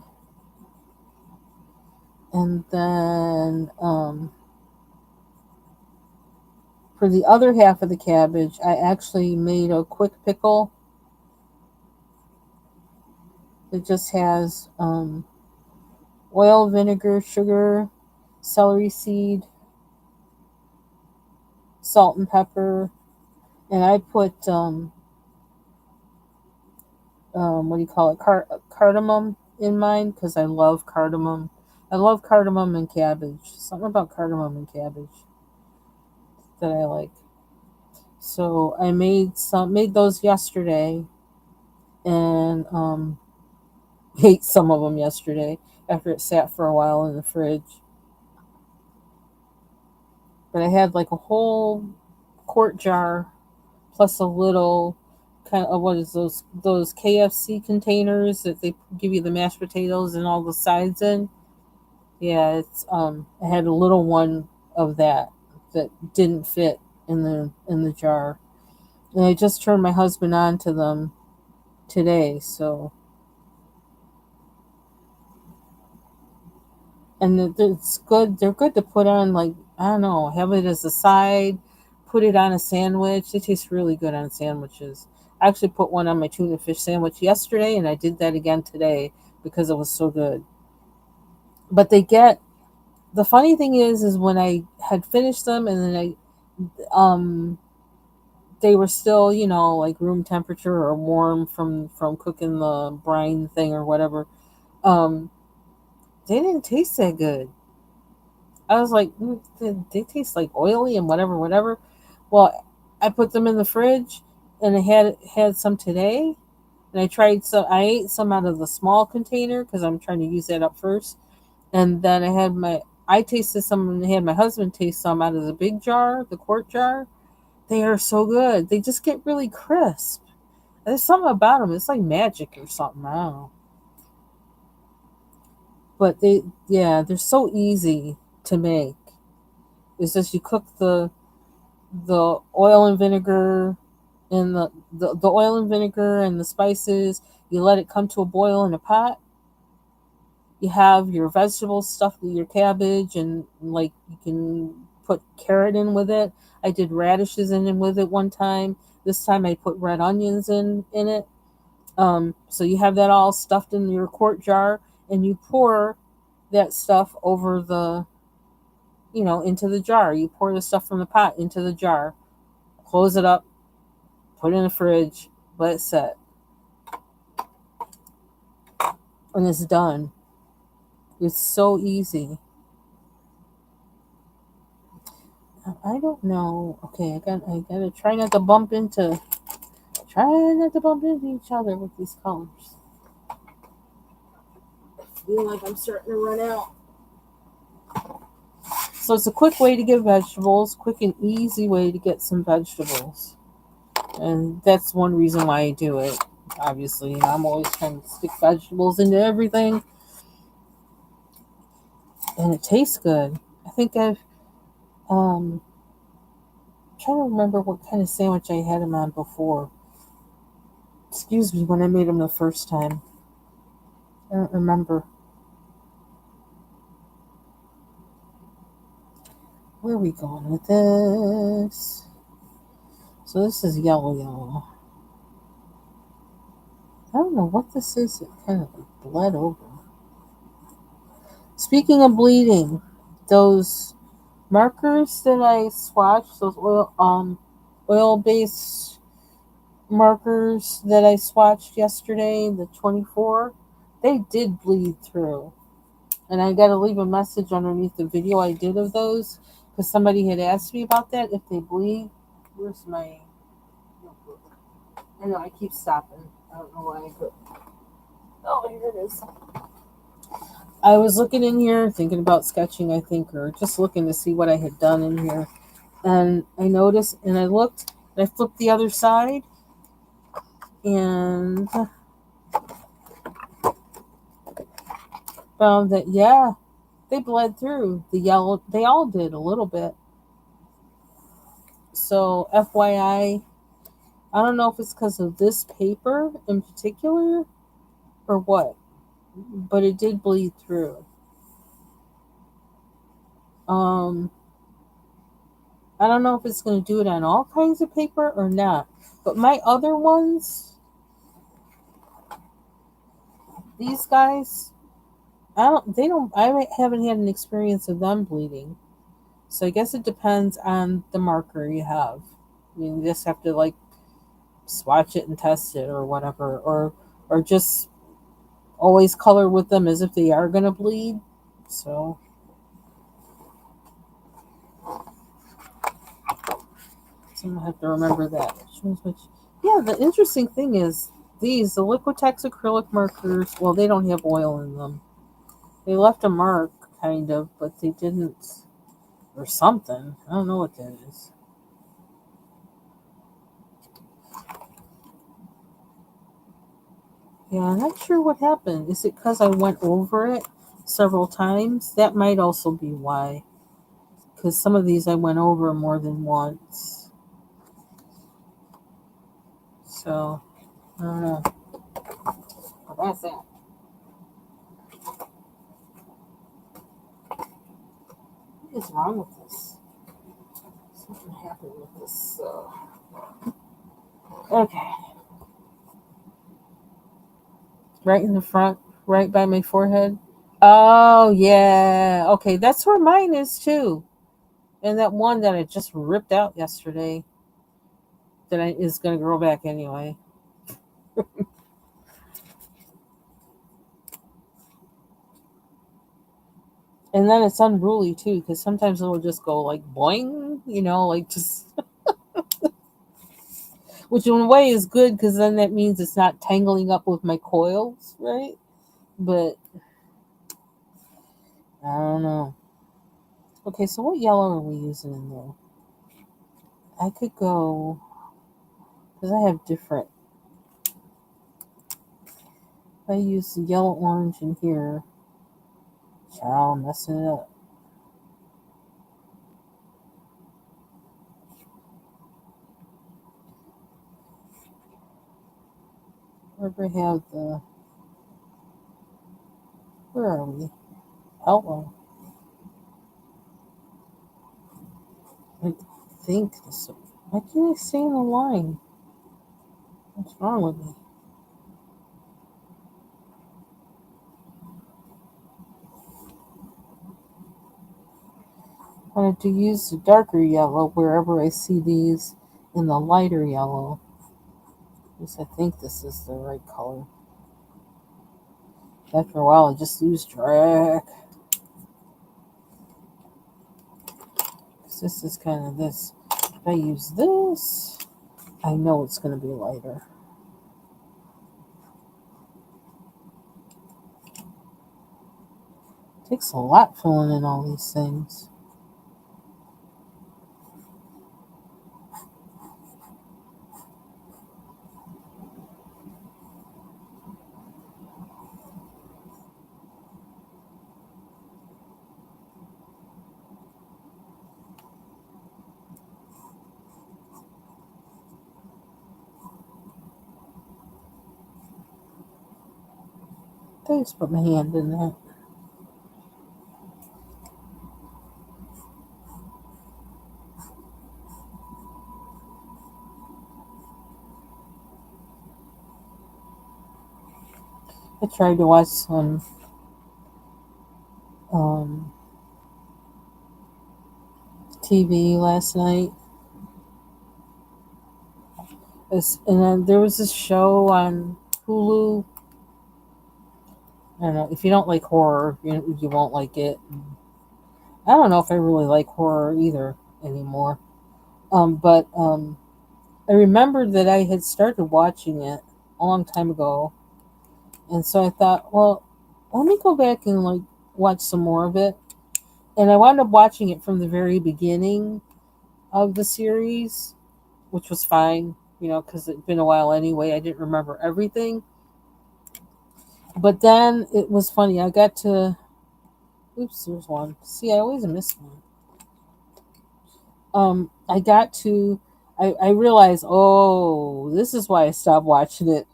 And then for the other half of the cabbage, I actually made a quick pickle that just has oil, vinegar, sugar, celery seed, salt and pepper, and I put what do you call it, cardamom in mine because I love cardamom. I love cardamom and cabbage. Something about cardamom and cabbage that I like. So I made those yesterday, and ate some of them yesterday after it sat for a while in the fridge. But I had like a whole quart jar plus a little kind of what is those KFC containers that they give you the mashed potatoes and all the sides in. Yeah, it's I had a little one of that didn't fit in the jar. And I just turned my husband on to them today, so and it's good. They're good to put on, like, I don't know, have it as a side, put it on a sandwich. It tastes really good on sandwiches. I actually put one on my tuna fish sandwich yesterday, and I did that again today because it was so good. But they get the funny thing is when I had finished them, and then they were still, like room temperature or warm from cooking the brine thing or whatever. Um, they didn't taste that good. I was like, they taste like oily and whatever, whatever. Well, I put them in the fridge, and I had some today, and I tried some. I ate some out of the small container because I'm trying to use that up first, and then I tasted some, and I had my husband taste some out of the big jar, the quart jar. They are so good. They just get really crisp. There's something about them. It's like magic or something. I don't know. But yeah, they're so easy to make. It's just you cook the oil and vinegar and the oil and vinegar and the spices. You let it come to a boil in a pot. You have your vegetables stuffed with your cabbage, and like you can put carrot in with it. I did radishes in with it one time. This time I put red onions in it. So you have that all stuffed in your quart jar, and you pour that stuff over into the jar. You pour the stuff from the pot into the jar, close it up, put it in the fridge, let it set, and it's done. It's so easy. I don't know. Okay, I gotta try not to bump into each other with these colors. I feel like I'm starting to run out. So it's a quick way to get vegetables, quick and easy way to get some vegetables. And that's one reason why I do it. Obviously, I'm always trying to stick vegetables into everything, and it tastes good. I think I've um trying to remember what kind of sandwich I had them on before. Excuse me, when I made them the first time. I don't remember. Where are we going with this? So this is yellow, yellow. I don't know what this is. It kind of like bled over. Speaking of bleeding, those markers that I swatched, those oil based markers that I swatched yesterday, the 24, they did bleed through. And I got to leave a message underneath the video I did of those because somebody had asked me about that. If they bleed, where's my notebook? I know I keep stopping. I don't know why. But oh, here it is. I was looking in here, thinking about sketching, I think, or just looking to see what I had done in here. And I noticed, and I looked, and I flipped the other side, and found that, yeah, they bled through. The yellow, they all did a little bit. So, I don't know if it's because of this paper in particular or what, but it did bleed through. Um, I don't know if it's going to do it on all kinds of paper or not. But my other ones, these guys, I haven't had an experience of them bleeding. So I guess it depends on the marker you have. You just have to like swatch it and test it or whatever, or just always color with them as if they are going to bleed. So I'm gonna have to remember that. Yeah, the interesting thing is the Liquitex acrylic markers. Well, they don't have oil in them. They left a mark, kind of, but they didn't, or something. I don't know what that is. Yeah, I'm not sure what happened. Is it because I went over it several times? That might also be why. Because some of these I went over more than once. So, I don't know. But that's it. What is wrong with this? Something happened with this. Okay. Right in the front, right by my forehead. Oh, yeah. Okay, that's where mine is too. And that one that I just ripped out yesterday is going to grow back anyway. And then it's unruly too, because sometimes it'll just go like boing, like just, which in a way is good because then that means it's not tangling up with my coils, right? But I don't know. Okay, so what yellow are we using in there? I could go, because I have different. If I use the yellow orange in here, child, messing it up. Wherever I have the, where are we? Hello. I think this. Why can't I stay in the line? What's wrong with me? I wanted to use the darker yellow wherever I see these in the lighter yellow. Because I think this is the right color. After a while, I just lose track. Because this is kind of this. If I use this, I know it's going to be lighter. It takes a lot filling in all these things. I just put my hand in that. I tried to watch some um, TV last night. And then there was this show on Hulu. I don't know. If you don't like horror, you won't like it. I don't know if I really like horror either anymore. But I remembered that I had started watching it a long time ago, and so I thought, well, let me go back and like watch some more of it. And I wound up watching it from the very beginning of the series, which was fine, because it'd been a while anyway. I didn't remember everything. But then it was funny. I got to, oops, there's one. See, I always miss one. I got to, I realized, oh, this is why I stopped watching it.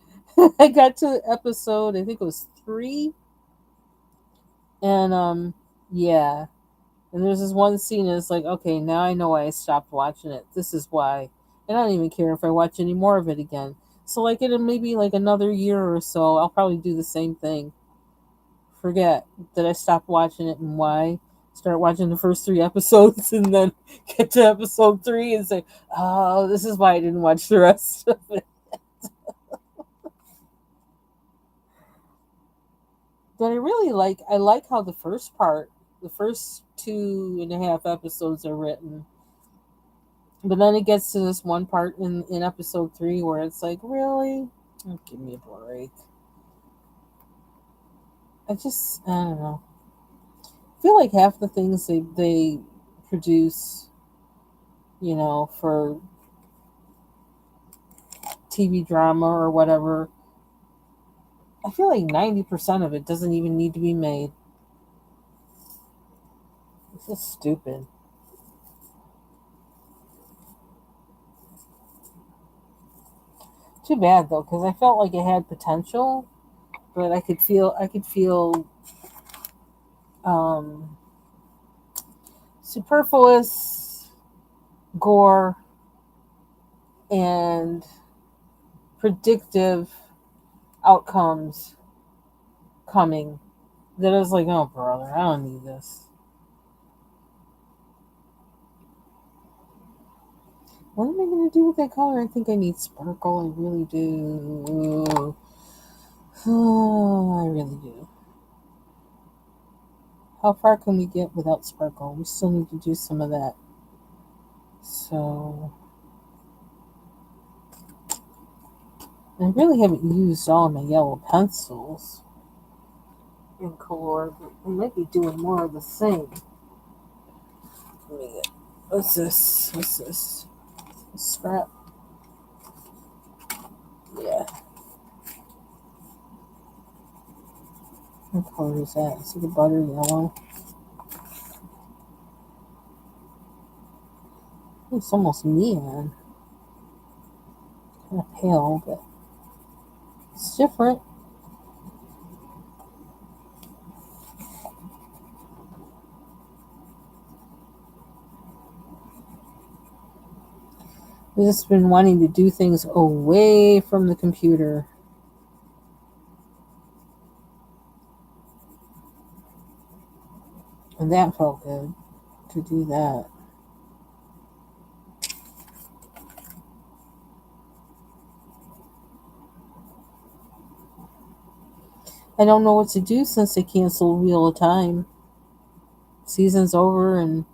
I got to episode, I think it was 3, and yeah, and there's this one scene, and it's like, okay, now I know why I stopped watching it. This is why, and I don't even care if I watch any more of it again. So like in maybe like another year or so, I'll probably do the same thing. Forget that I stopped watching it and why. Start watching the first 3 episodes and then get to episode 3 and say, "Oh, this is why I didn't watch the rest of it." But I like how the first 2.5 episodes are written. But then it gets to this one part in episode 3 where it's like, really? Oh, give me a break. I don't know. I feel like half the things they produce, for TV drama or whatever, I feel like 90% of it doesn't even need to be made. It's just stupid. Too bad though, because I felt like it had potential, but I could feel um, superfluous gore and predictive outcomes coming. That I was like, oh brother, I don't need this. What am I gonna do with that color? I think I need sparkle. I really do. Oh, I really do. How far can we get without sparkle? We still need to do some of that. So I really haven't used all of my yellow pencils in color, but I might be doing more of the same. What's this? What's this? A scrap? Yeah. What color is that? Is it a butter yellow? It's almost neon. Kind of pale, but it's different. I've just been wanting to do things away from the computer. And that felt good to do that. I don't know what to do since they canceled Wheel of Time. Season's over, and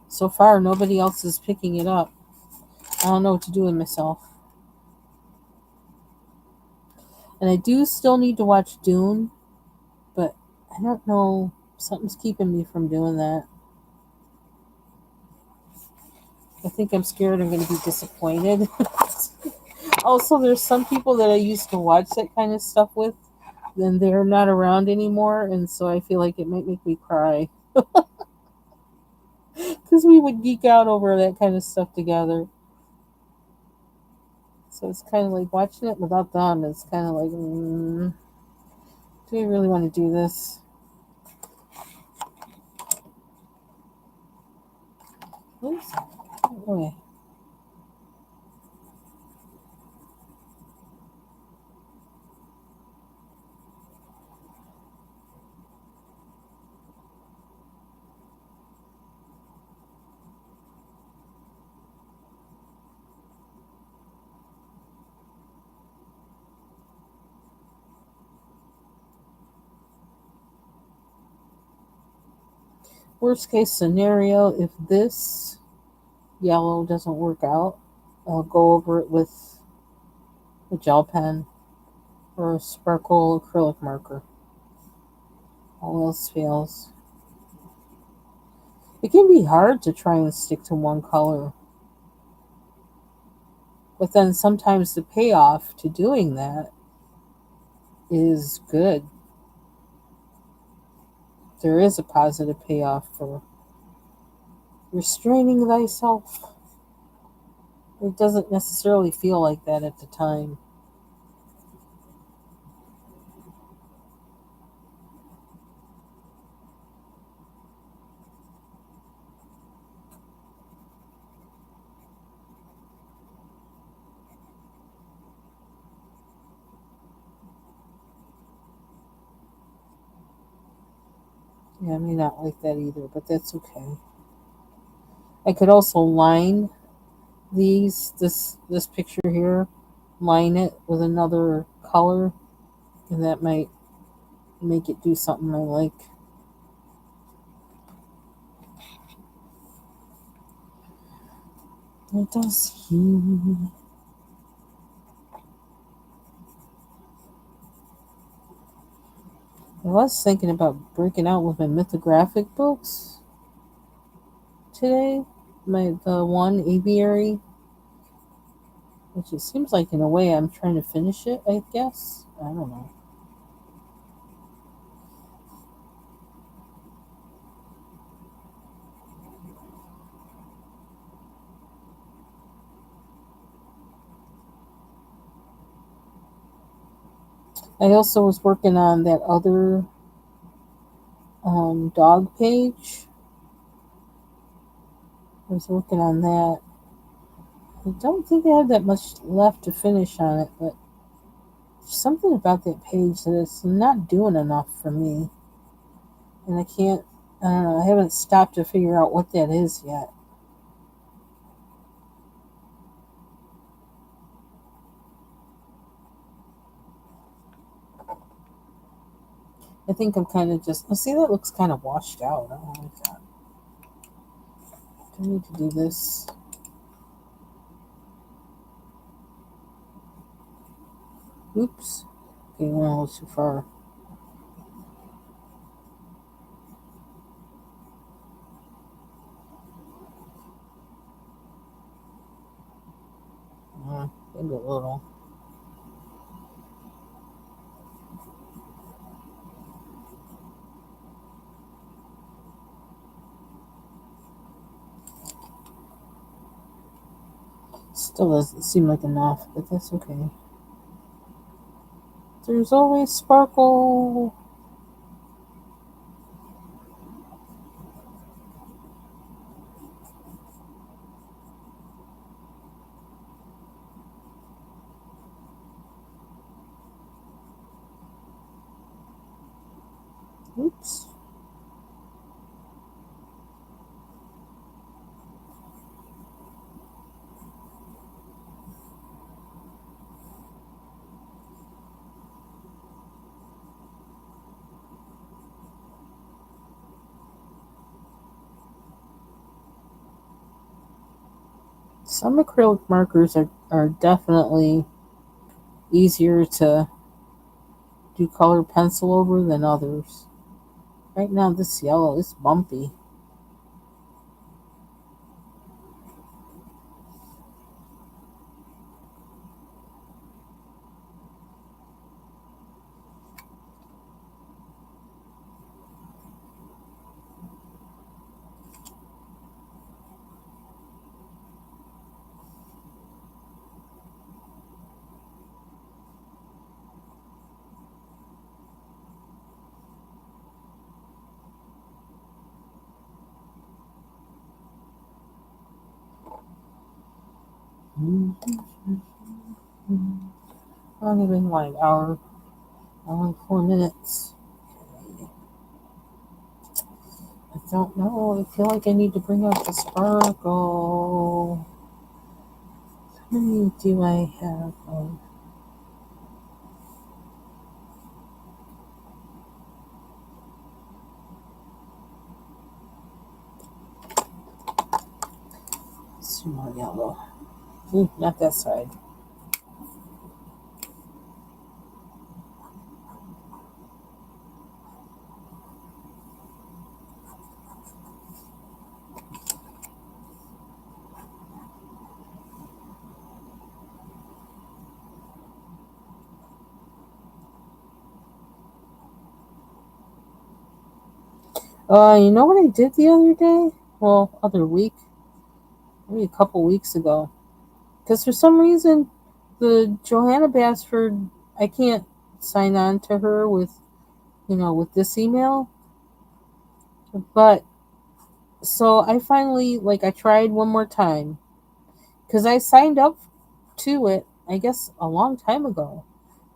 so far nobody else is picking it up. I don't know what to do with myself. And I do still need to watch Dune, but I don't know. Something's keeping me from doing that. I think I'm scared I'm going to be disappointed. Also, there's some people that I used to watch that kind of stuff with, and they're not around anymore, and so I feel like it might make me cry. Because we would geek out over that kind of stuff together. So it's kind of like watching it without them. It's kind of like, do we really want to do this? Oops. Okay. Worst case scenario, if this yellow doesn't work out, I'll go over it with a gel pen or a sparkle acrylic marker. All else fails. It can be hard to try and stick to one color, but then sometimes the payoff to doing that is good. There is a positive payoff for restraining thyself. It doesn't necessarily feel like that at the time. Yeah, I may not like that either, but that's okay. I could also line this picture here, line it with another color, and that might make it do something I like. What does he? I was thinking about breaking out with my mythographic books today. The one aviary, which it seems like in a way I'm trying to finish it, I guess. I don't know. I also was working on that other dog page. I was working on that. I don't think I have that much left to finish on it, but there's something about that page that it's not doing enough for me. And I can't, I don't know, I haven't stopped to figure out what that is yet. I think I'm kind of just, see, that looks kind of washed out. I don't like that. Do I need to do this? Oops. Okay, went a little too far. Maybe a little. Still doesn't seem like enough, but that's okay. There's always sparkle. Oops. Some acrylic markers are definitely easier to do color pencil over than others. Right now, this yellow is bumpy. Only been like an hour, only 4 minutes. I don't know. I feel like I need to bring out the sparkle. How many do I have? Some more yellow. Ooh, not that side. You know what I did the other day? Well, other week, maybe a couple weeks ago. Because for some reason, the Johanna Basford, I can't sign on to her with, with this email. But so I finally, like, I tried one more time because I signed up to it, I guess, a long time ago,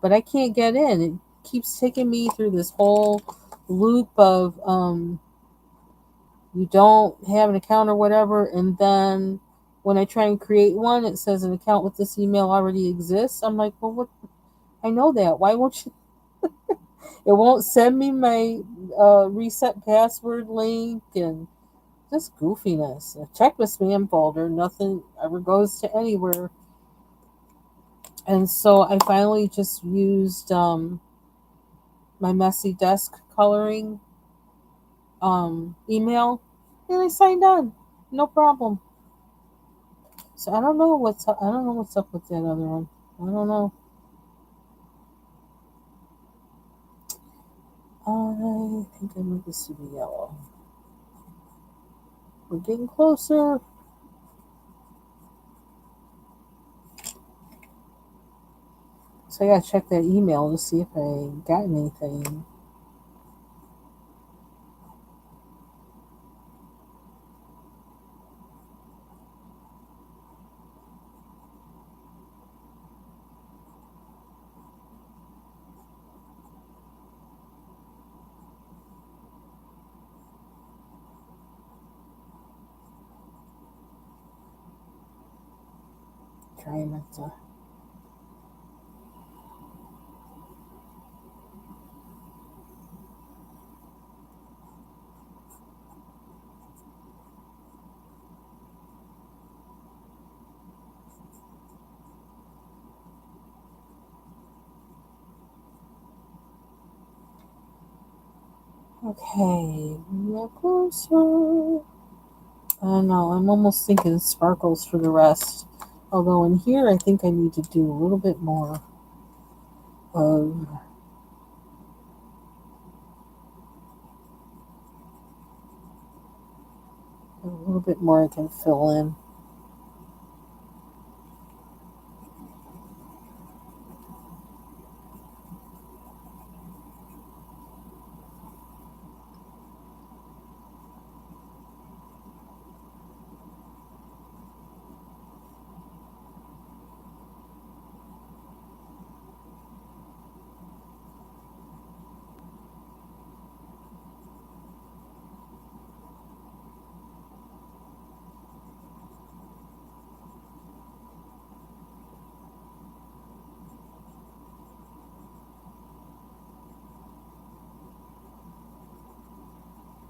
but I can't get in. It keeps taking me through this whole loop of you don't have an account or whatever, and then when I try and create one, it says an account with this email already exists. I'm like, well, what? I know that. Why won't you? It won't send me my reset password link and just goofiness. I check the spam folder. Nothing ever goes to anywhere. And so I finally just used my messy desk coloring email, and I signed on. No problem. So I don't know what's up. I don't know what's up with that other one. I don't know. I think I moved this to be yellow. We're getting closer. So I gotta check that email to see if I got anything. Trying not to. Okay, we're closer. I don't know. I'm almost thinking sparkles for the rest. Although in here, I think I need to do a little bit more of a little bit more I can fill in.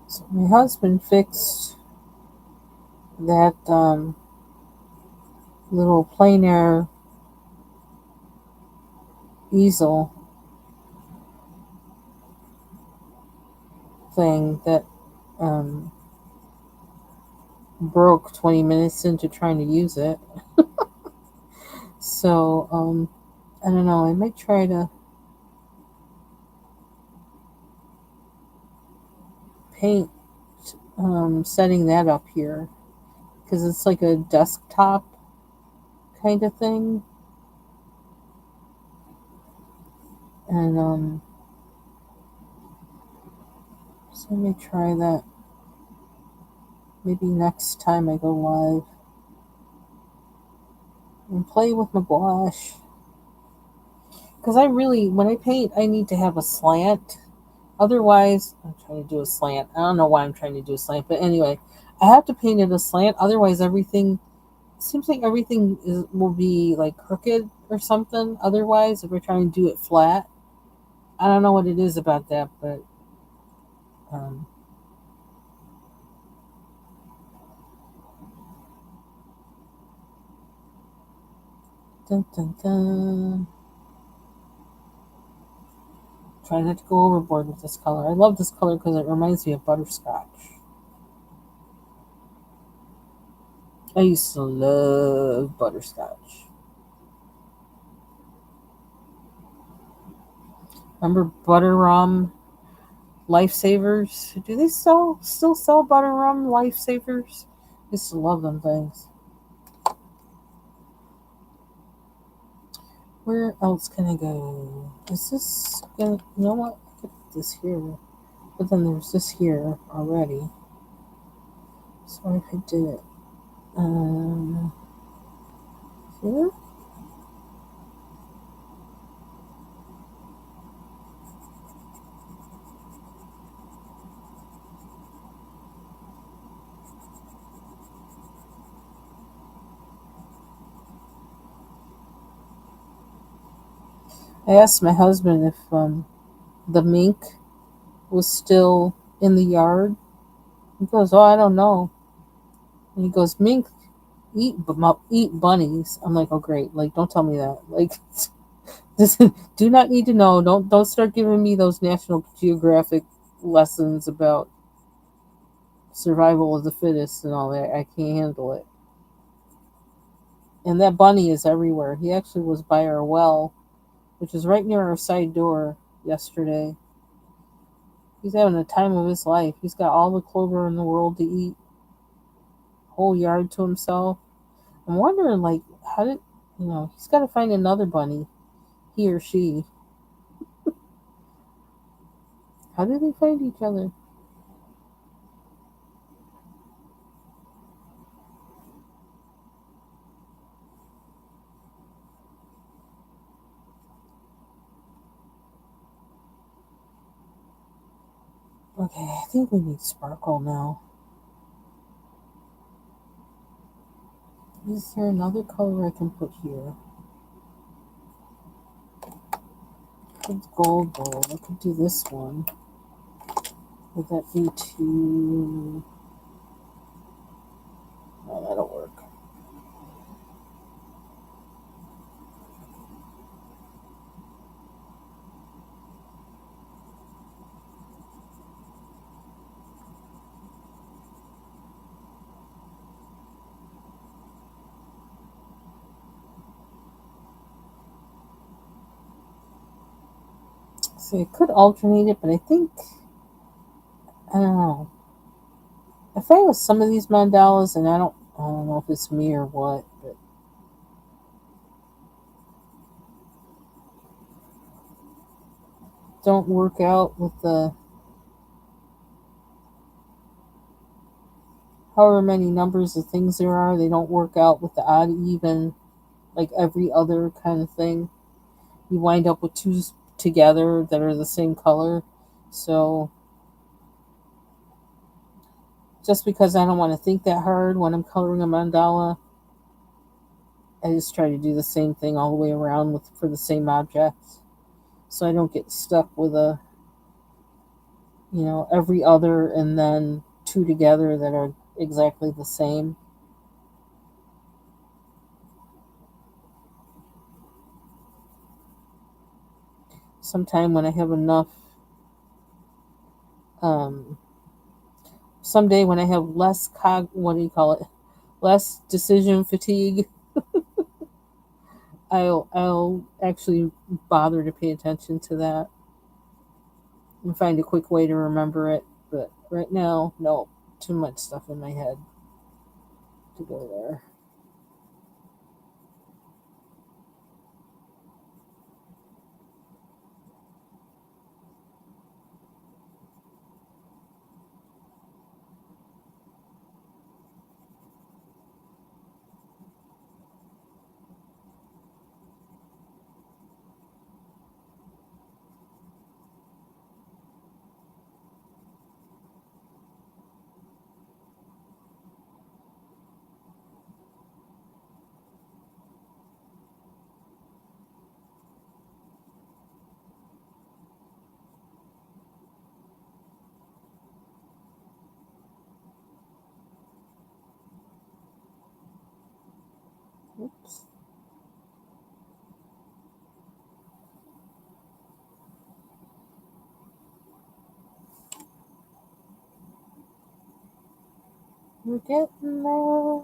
So my husband fixed that little plein air easel thing that um, broke 20 minutes into trying to use it. So I don't know. I might try to paint setting that up here because it's like a desktop kind of thing. And so let me try that maybe next time I go live and play with my gouache. Because I really, when I paint, I need to have a slant. Otherwise, I'm trying to do a slant. I don't know why I'm trying to do a slant, but anyway, I have to paint it a slant. Otherwise, everything seems like everything will be like crooked or something. Otherwise, if we're trying to do it flat, I don't know what it is about that, but um, Dun, dun, dun. Try not to go overboard with this color. I love this color because it reminds me of butterscotch. I used to love butterscotch. Remember butter rum lifesavers? Do they still sell butter rum lifesavers? I used to love them things. Where else can I go? Is this gonna? You know what? I could put this here, but then there's this here already. So if I did it, here. I asked my husband if the mink was still in the yard. He goes, "Oh, I don't know." And he goes, "Mink eat bunnies." I'm like, "Oh, great! Like, don't tell me that. Like, this, do not need to know. Don't start giving me those National Geographic lessons about survival of the fittest and all that. I can't handle it." And that bunny is everywhere. He actually was by our well, which is right near our side door yesterday. He's having the time of his life. He's got all the clover in the world to eat, whole yard to himself. I'm wondering, like, how did, he's got to find another bunny, he or she. How did they find each other? Okay, I think we need sparkle now. Is there another color I can put here? It's gold. I could do this one. Would that be too... Oh, that'll work. So I could alternate it, but I think... I don't know. I find with some of these mandalas, and I don't know if it's me or what, but don't work out with the however many numbers of things there are. They don't work out with the odd even, like every other kind of thing. You wind up with two together that are the same color. So just because I don't want to think that hard when I'm coloring a mandala, I just try to do the same thing all the way around for the same objects, so I don't get stuck with every other and then two together that are exactly the same. Sometime when I have enough, um, someday when I have less what do you call it? Less decision fatigue, I'll actually bother to pay attention to that and find a quick way to remember it. But right now, no, too much stuff in my head to go there. We're getting there.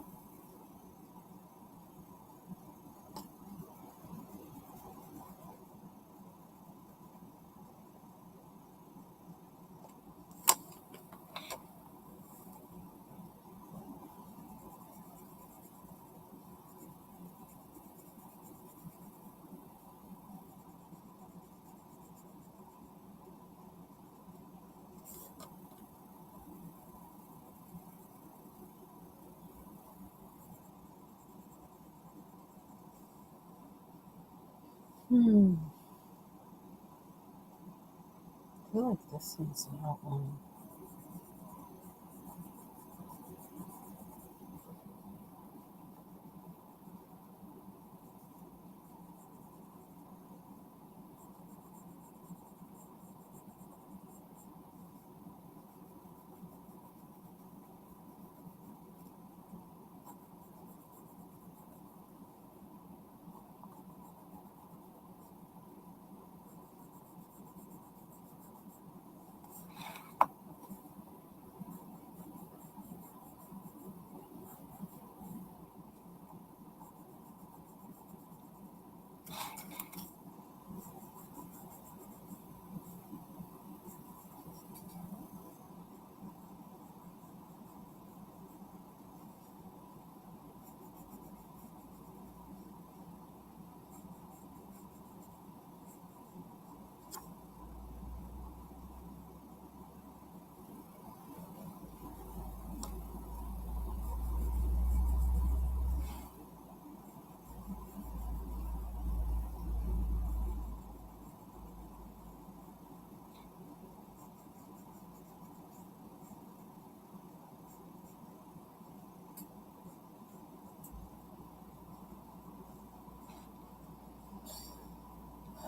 I feel like this needs an outline.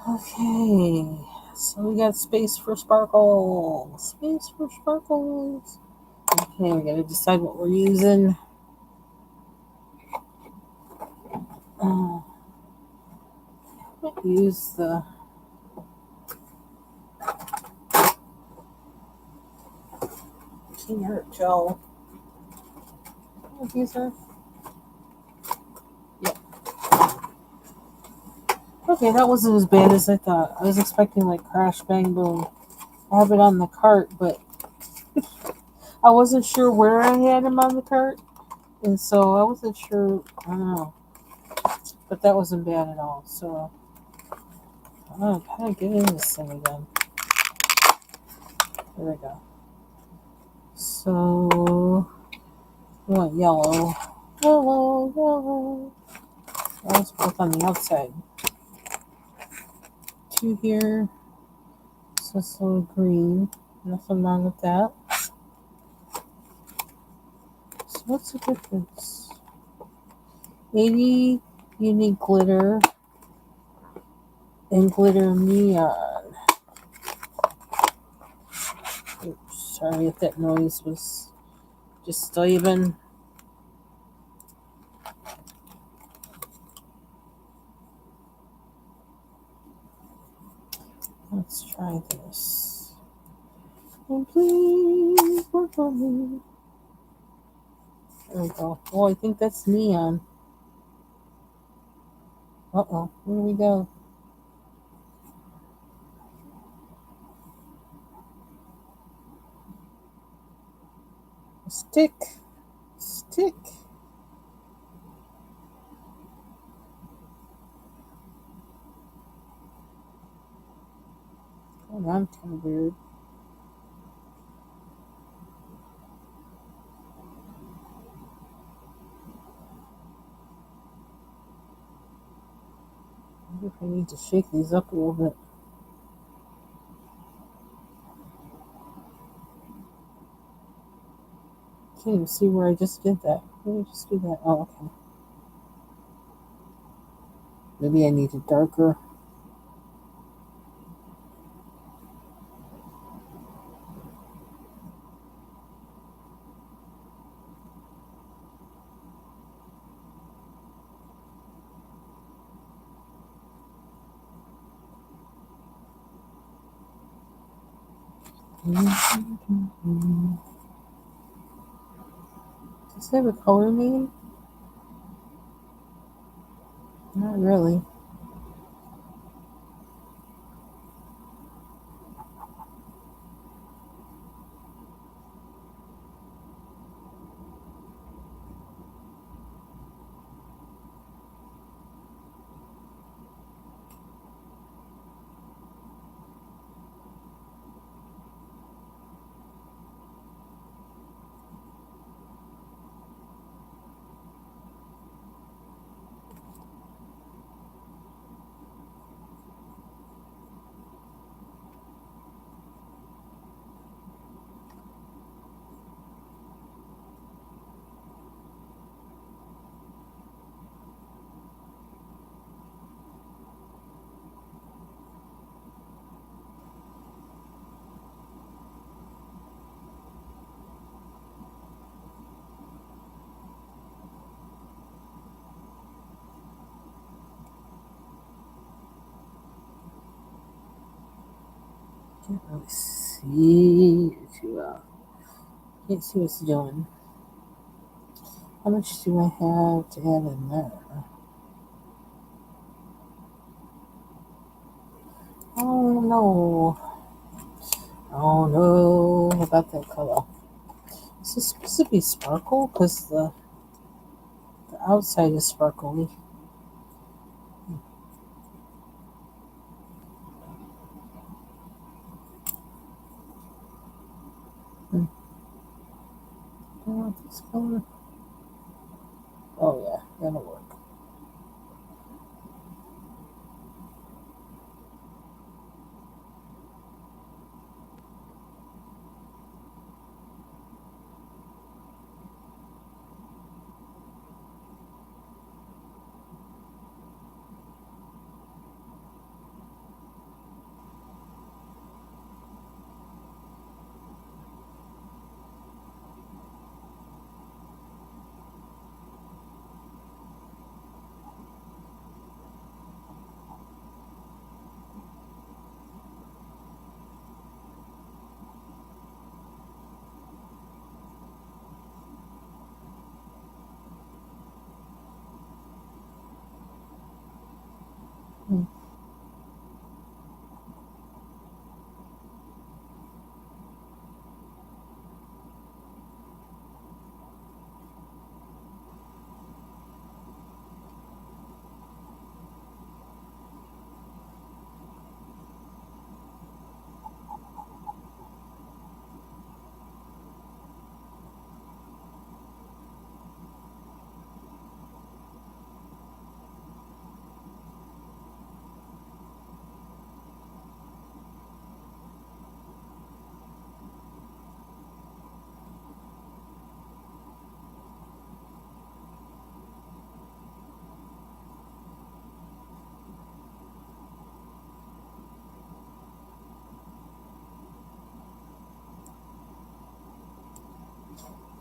Okay, so we got space for sparkles. Space for sparkles. Okay, we gotta decide what we're using. Uh, use the peanut gel diffuser. Yep. Okay, that wasn't as bad as I thought. I was expecting like crash, bang, boom. I have it on the cart, but I wasn't sure where I had him on the cart, and so I wasn't sure. I don't know, but that wasn't bad at all. So I don't know how to get in this thing again. There we go. So we want yellow, yellow, yellow. Let's put on the outside. Two here. So it's a little green. Nothing wrong with that. So what's the difference? 80 unique glitter and glitter neon. Oops, sorry if that noise was disturbing. Let's try this. And please work for me. There we go. Oh, I think that's neon. Uh-oh. Where do we go? Stick. Stick. Oh, that's kind of weird. I wonder if I need to shake these up a little bit. Can't even see where I just did that. Where did I just do that? Oh, okay. Maybe I need it darker. Does it have a color name? Not really. Can't really see too well. Can't see what's doing. How much do I have to add in there? Oh no. Oh no. About that color. Is this supposed to be sparkle? Because the outside is sparkly. Hmm. Do I want this color? Oh yeah, that'll work. Hmm.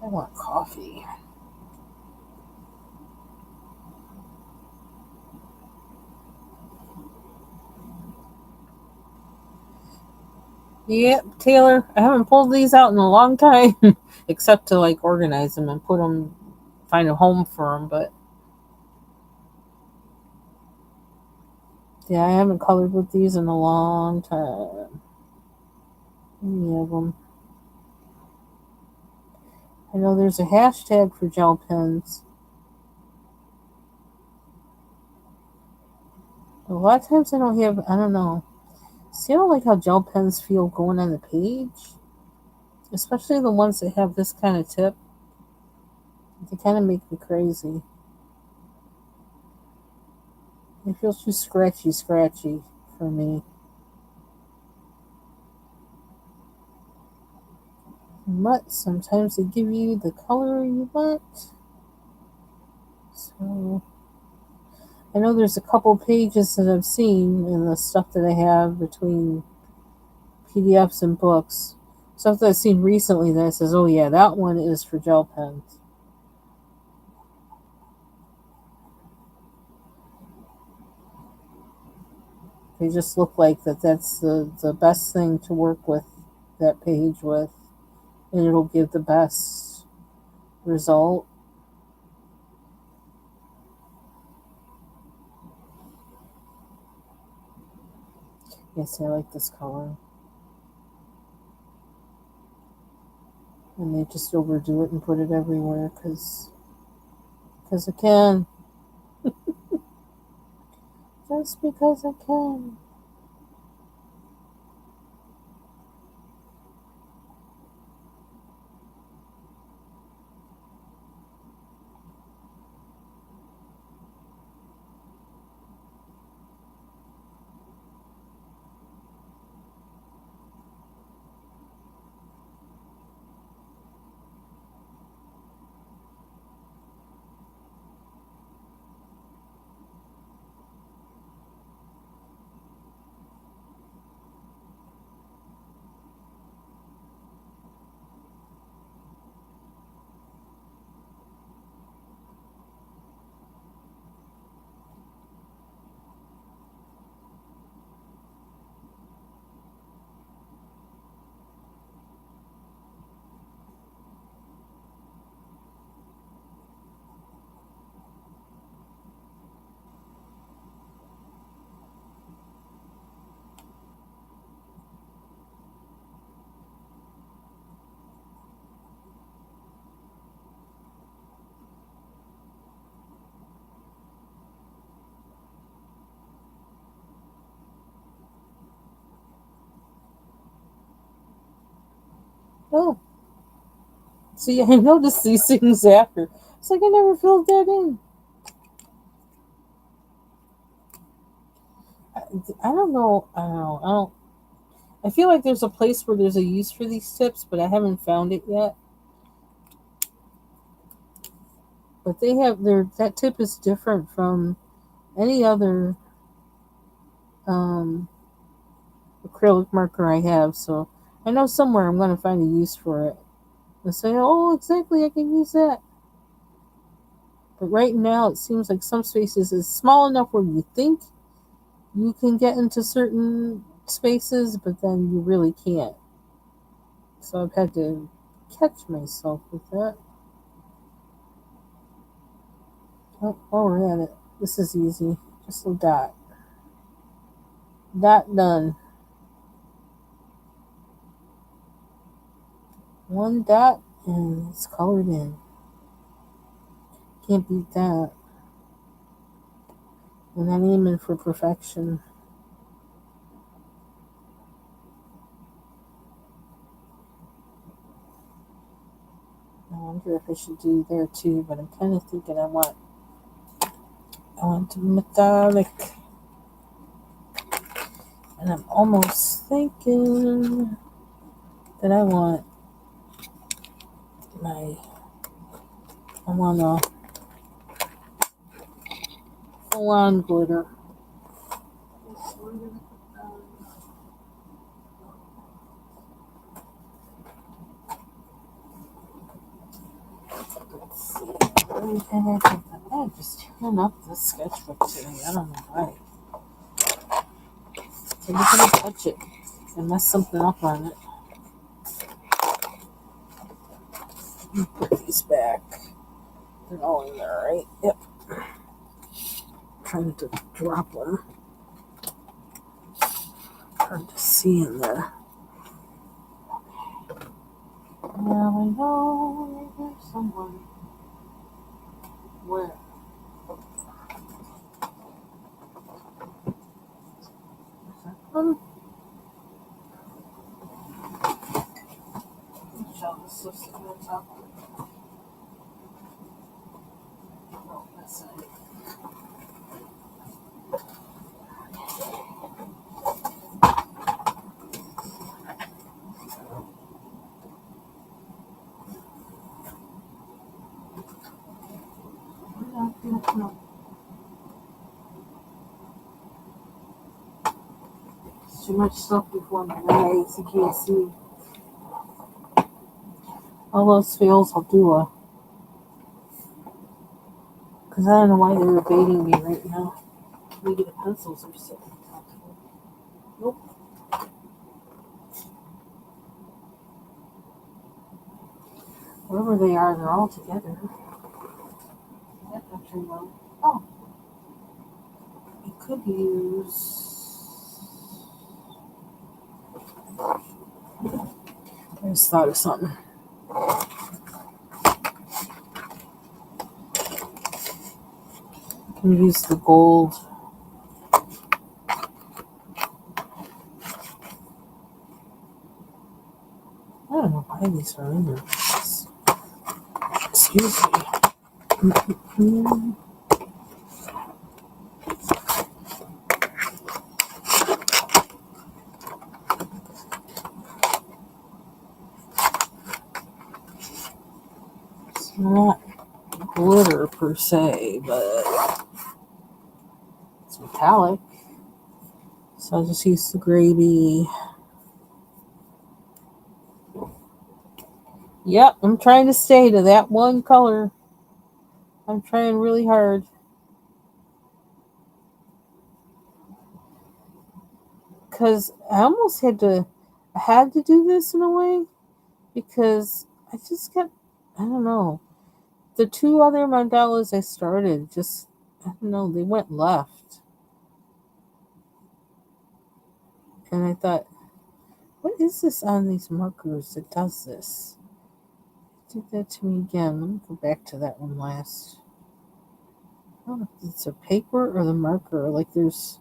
I want coffee. Yep, Taylor. I haven't pulled these out in a long time, except to like organize them and put them, find a home for them. But yeah, I haven't colored with these in a long time. Any of them. I know there's a hashtag for gel pens. A lot of times I don't have. I don't know. See, I don't like how gel pens feel going on the page, especially the ones that have this kind of tip. They kind of make me crazy. It feels too scratchy for me. But sometimes they give you the color you want. So I know there's a couple pages that I've seen in the stuff that I have between PDFs and books. Stuff that I've seen recently that says, oh yeah, that one is for gel pens. They just look like that's the best thing to work with that page with. And it'll give the best result. Yes, I like this color. And they just overdo it and put it everywhere because I can. Just because I can. Oh, see, I noticed these things after. It's like I never filled that in. I don't know. I don't. I feel like there's a place where there's a use for these tips, but I haven't found it yet. But they have their that tip is different from any other um, acrylic marker I have. So I know somewhere I'm going to find a use for it. And say, oh, exactly, I can use that. But right now, it seems like some spaces is small enough where you think you can get into certain spaces, but then you really can't. So I've had to catch myself with that. Oh, we're at it. This is easy. Just a dot. Dot done. One dot and it's colored in. Can't beat that. And I'm aiming for perfection. I wonder if I should do there too, but I'm kind of thinking I want metallic. And I'm almost thinking that I want a full on glitter. Let's see. I just turn up this sketchbook today. I don't know why. So I'm gonna touch it and mess something up on it. Put these back. They're all in there, right? Yep. Trying to drop them. Hard to see in there. Now I know there's someone. Where? Is that one? Shall this looks like the top one? No, that's not it. No. It's too much stuff before my eyes. You can't see. All those fails, I'll do a. Because I don't know why they're evading me right now. Maybe the pencils are sitting. Nope. Where wherever they are, they're all together. That actually well. Oh, I could use. I just thought of something. I can use the gold. I don't know why these are in there. Excuse me. It's not glitter per se, but it's metallic. So I'll just use the gravy. Yep, I'm trying to stay to that one color. I'm trying really hard. Because I almost had to do this in a way. Because I just got, I don't know. The two other mandalas I started just, I don't know, they went left. And I thought, what is this on these markers that does this? Do that to me again. Let me go back to that one last. I don't know if it's a paper or the marker. Like there's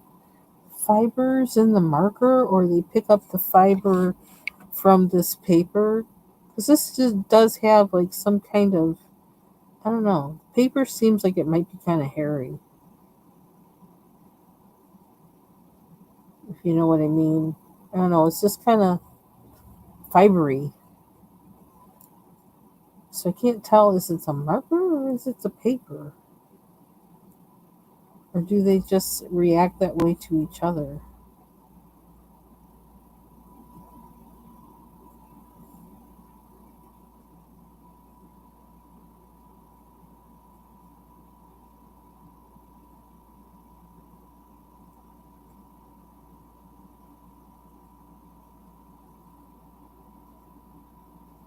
fibers in the marker, or they pick up the fiber from this paper. Because this just does have like some kind of, I don't know. Paper seems like it might be kind of hairy. If you know what I mean. I don't know. It's just kind of fibery. So I can't tell is it a marker or is it a paper? Or do they just react that way to each other?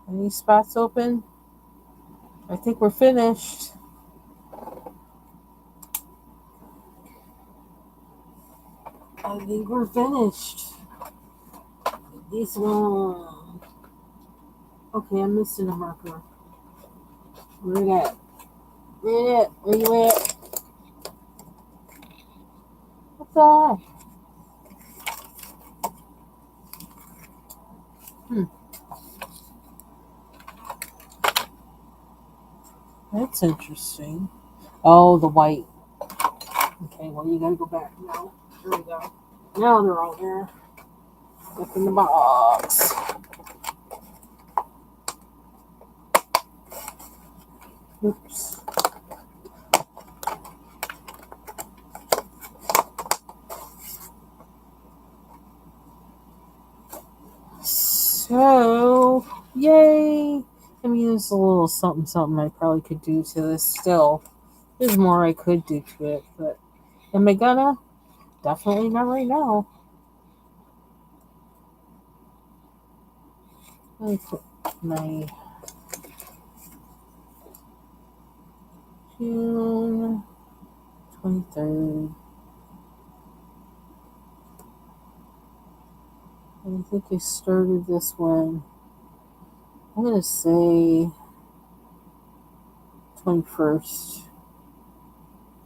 Any spots open? I think we're finished. I think we're finished. This one. Okay, I'm missing a marker. Where it at? Where you at? What's that? That's interesting. Oh, the white. Okay, well, you gotta go back now. There we go. Now they're all there. Up in the box. Oops. So, yay! I mean, there's a little something I probably could do to this still. There's more I could do to it, but am I gonna? Definitely not right now. Let me put my June 23rd. I think I started this one. I'm gonna say 21st.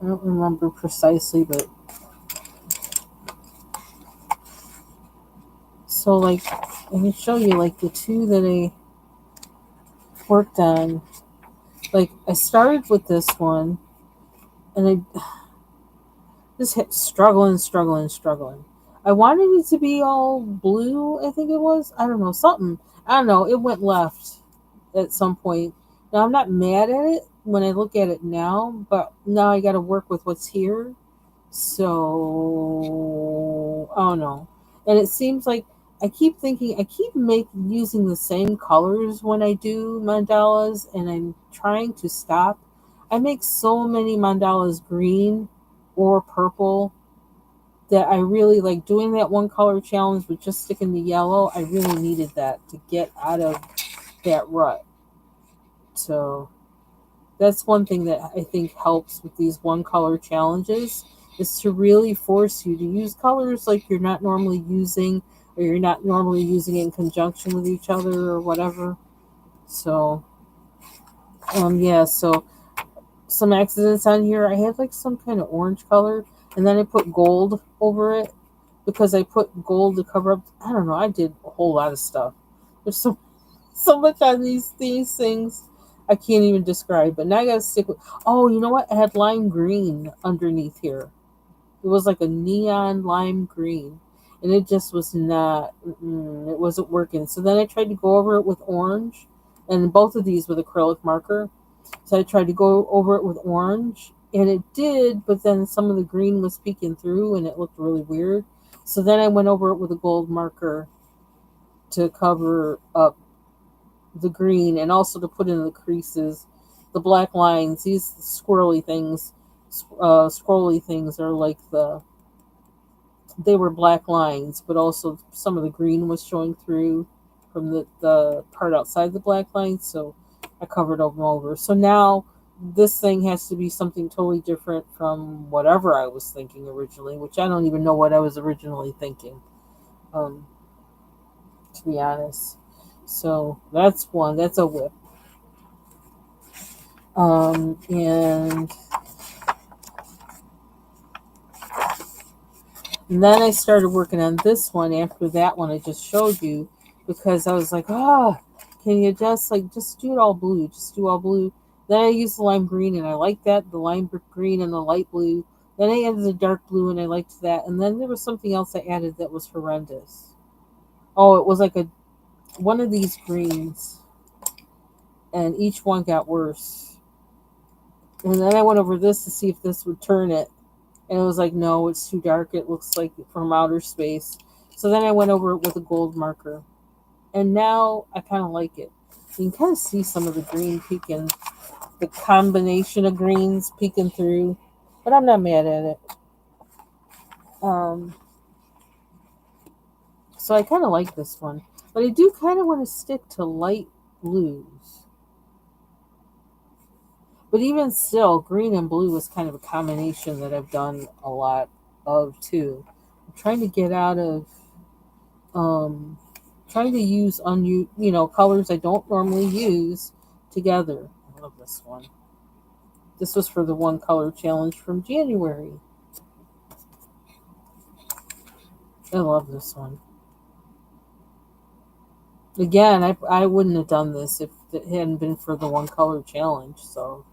I don't remember precisely, but so like I can show you like the two that I worked on. Like I started with this one, and I just hit struggling. I wanted it to be all blue. I think it was. I don't know something. I don't know. It went left at some point. Now I'm not mad at it when I look at it now, but now I got to work with what's here. So I don't know. And it seems like I keep thinking I keep using the same colors when I do mandalas, and I'm trying to stop. I make so many mandalas green or purple that I really like doing that one color challenge with just sticking the yellow. I really needed that to get out of that rut. So that's one thing that I think helps with these one color challenges is to really force you to use colors like you're not normally using, or you're not normally using in conjunction with each other or whatever. So yeah, so some accidents on here. I had like some kind of orange color, and then I put gold over it because I put gold to cover up. I don't know. I did a whole lot of stuff. There's so much on these things I can't even describe. But now I gotta stick with. Oh, you know what? I had lime green underneath here. It was like a neon lime green, and it just was not. It wasn't working. So then I tried to go over it with orange, and both of these with acrylic marker. So I tried to go over it with orange, and it did, but then some of the green was peeking through, and it looked really weird. So then I went over it with a gold marker to cover up the green, and also to put in the creases, the black lines. These scrolly things are like they were black lines, but also some of the green was showing through from the part outside the black lines. So I covered them over. So now this thing has to be something totally different from whatever I was thinking originally, which I don't even know what I was originally thinking, um, to be honest. So that's one. That's a whip. And then I started working on this one after that one I just showed you, because I was like, can you just do it all blue? Just do all blue. Then I used the lime green and I liked that, the lime green and the light blue. Then I added the dark blue and I liked that. And then there was something else I added that was horrendous. Oh, it was like a one of these greens, and each one got worse. And then I went over this to see if this would turn it, and it was like, no, it's too dark. It looks like from outer space. So then I went over it with a gold marker, and now I kind of like it. You can kind of see some of the green peeking, the combination of greens peeking through, but I'm not mad at it. Um, so I kind of like this one, but I do kind of want to stick to light blues. But even still, green and blue is kind of a combination that I've done a lot of too. I'm trying to get out of um, trying to use colors I don't normally use together. I love this one. This was for the one color challenge from January. I love this one. Again, I wouldn't have done this if it hadn't been for the one color challenge. So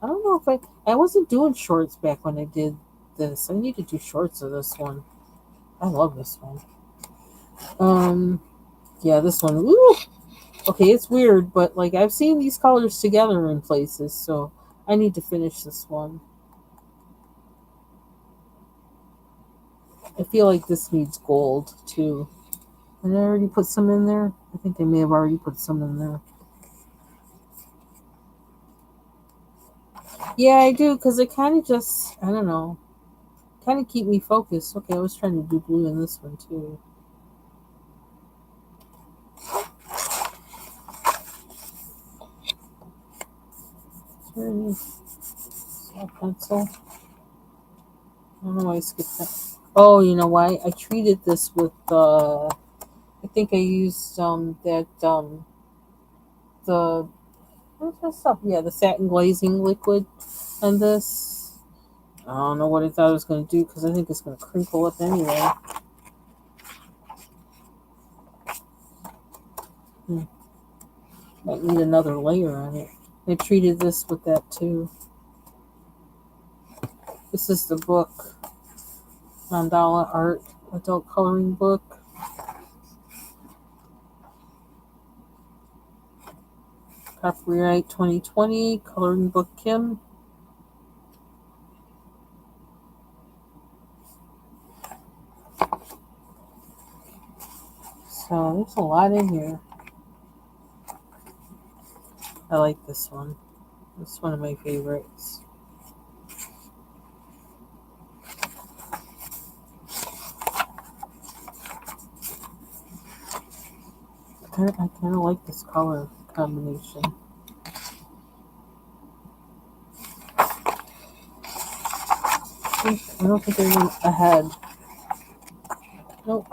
I don't know if I wasn't doing shorts back when I did this. I need to do shorts of this one. I love this one. Um, yeah, this one. Ooh, okay, it's weird, but like I've seen these colors together in places, so I need to finish this one. I feel like this needs gold too. Did I already put some in there? I think I may have already put some in there. Yeah, I do, because it kind of just, I don't know, kind of keep me focused. Okay, I was trying to do blue in this one too. Where is a pencil? I don't know why I skipped that. Oh, you know why? I treated this with I think I used the what's that stuff? Yeah, the satin glazing liquid on this. I don't know what I thought I was going to do, because I think it's going to crinkle up anyway. Hmm. Might need another layer on it. I treated this with that too. This is the book, Mandala Art Adult Coloring Book. Copyright 2020, Coloring Book Kim. So there's a lot in here. I like this one. It's one of my favorites. I kind of like this color combination. I don't think I went ahead. Nope.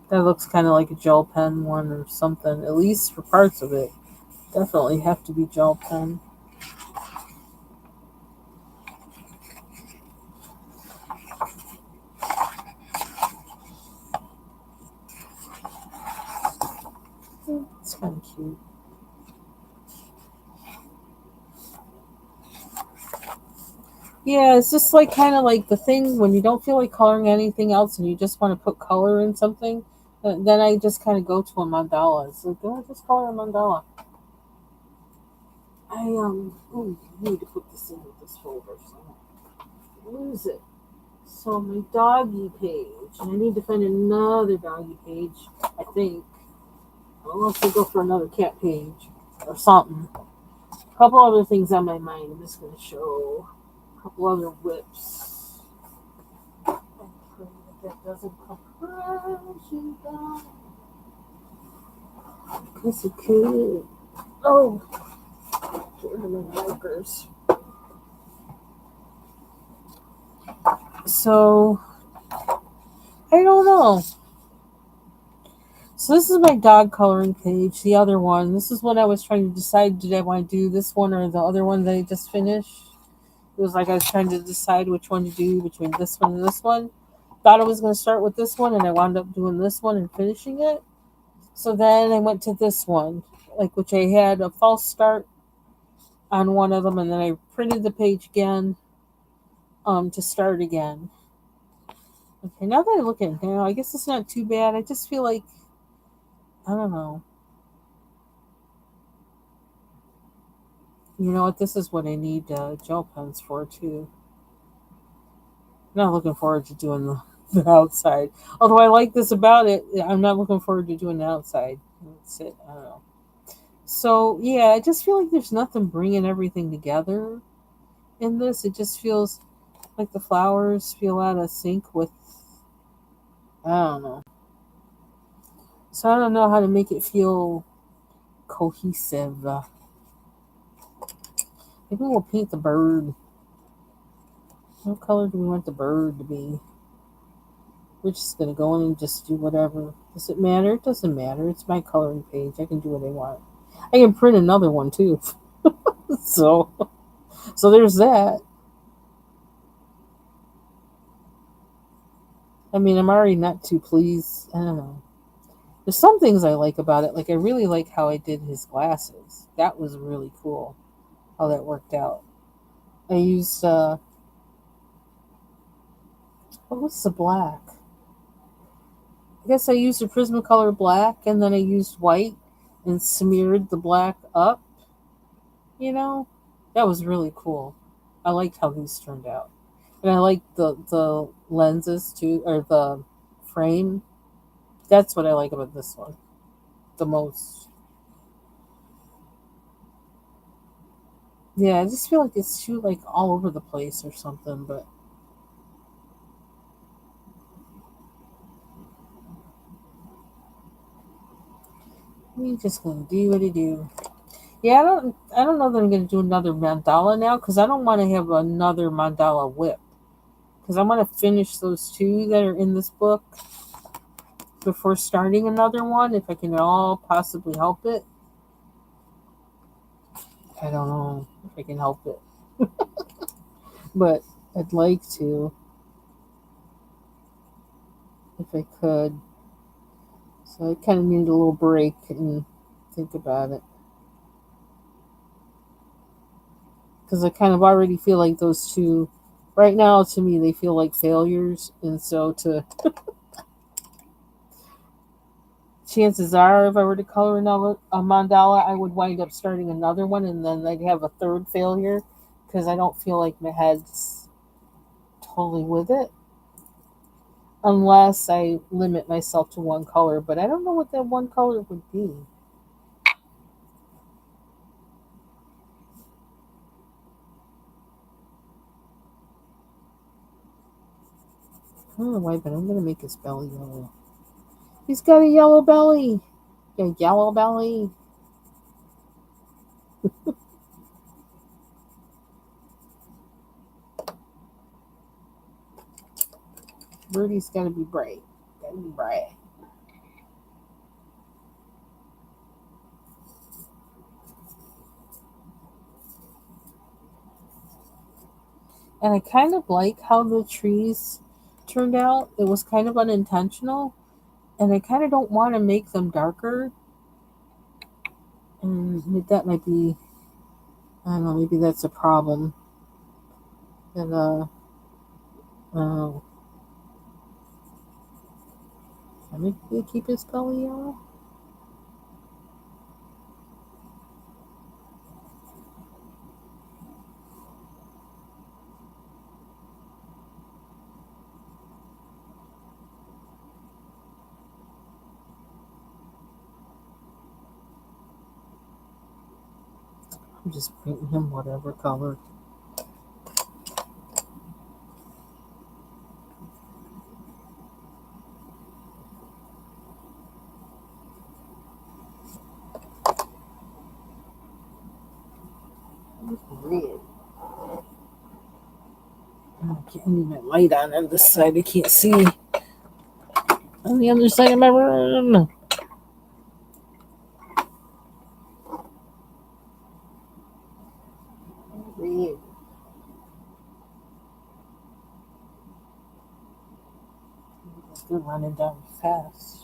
That looks kind of like a gel pen one or something, at least for parts of it. Definitely have to be gel pen. It's kind of cute. Yeah, it's just like kind of like the thing when you don't feel like coloring anything else and you just want to put color in something. Then I just kind of go to a mandala. It's like, oh, just color a mandala. Oh, I need to put this in this folder so I don't lose it. So my doggy page, and I need to find another doggy page. I think I'll also go for another cat page or something. A couple other things on my mind. I'm just gonna show a couple other whips. I pray that doesn't come crashing down. Because it could. Oh, get rid of my wipers. So I don't know. So this is my dog coloring page, the other one. This is what I was trying to decide. Did I want to do this one or the other one that I just finished? It was like I was trying to decide which one to do between this one and this one. Thought I was going to start with this one, and I wound up doing this one and finishing it. So then I went to this one, like which I had a false start on one of them, and then I printed the page again to start again. Okay, now that I look at it now, I guess it's not too bad. I just feel like, I don't know. You know what? This is what I need gel pens for too. Not looking forward to doing the outside. Although I like this about it, I'm not looking forward to doing the outside. That's it. I don't know. So yeah, I just feel like there's nothing bringing everything together in this. It just feels like the flowers feel out of sync with. I don't know. So I don't know how to make it feel cohesive. Maybe we'll paint the bird. What color do we want the bird to be? We're just gonna go in and just do whatever. Does it matter? It doesn't matter. It's my coloring page. I can do what I want. I can print another one too. so so there's that. I mean, I'm already not too pleased. I don't know. There's some things I like about it. Like I really like how I did his glasses. That was really cool. How that worked out. I used what was the black? I guess I used a Prismacolor black and then I used white and smeared the black up, you know? That was really cool. I liked how these turned out. And I liked the lenses too, or the frame. That's what I like about this one the most. Yeah, I just feel like it's too like all over the place or something, but we just gonna do what I do. Yeah, I don't know that I'm gonna do another mandala now because I don't want to have another mandala whip because I want to finish those two that are in this book before starting another one if I can at all possibly help it. I don't know if I can help it, but I'd like to if I could. So I kind of need a little break and think about it because I kind of already feel like those two, right now to me, they feel like failures, and so to chances are, if I were to color another a mandala, I would wind up starting another one, and then I'd have a third failure because I don't feel like my head's totally with it, unless I limit myself to one color. But I don't know what that one color would be. I don't know why, but I'm gonna make his belly yellow. He's got a yellow belly. A yellow belly. Birdie's got to be bright. Got to be bright. And I kind of like how the trees turned out. It was kind of unintentional. And I kind of don't want to make them darker. And that might be, I don't know, maybe that's a problem. And, uh, maybe they keep his belly yellow? I'm just painting him whatever color. Red. I can't leave my light on this side. I can't see on the other side of my room. Red. They're running down fast.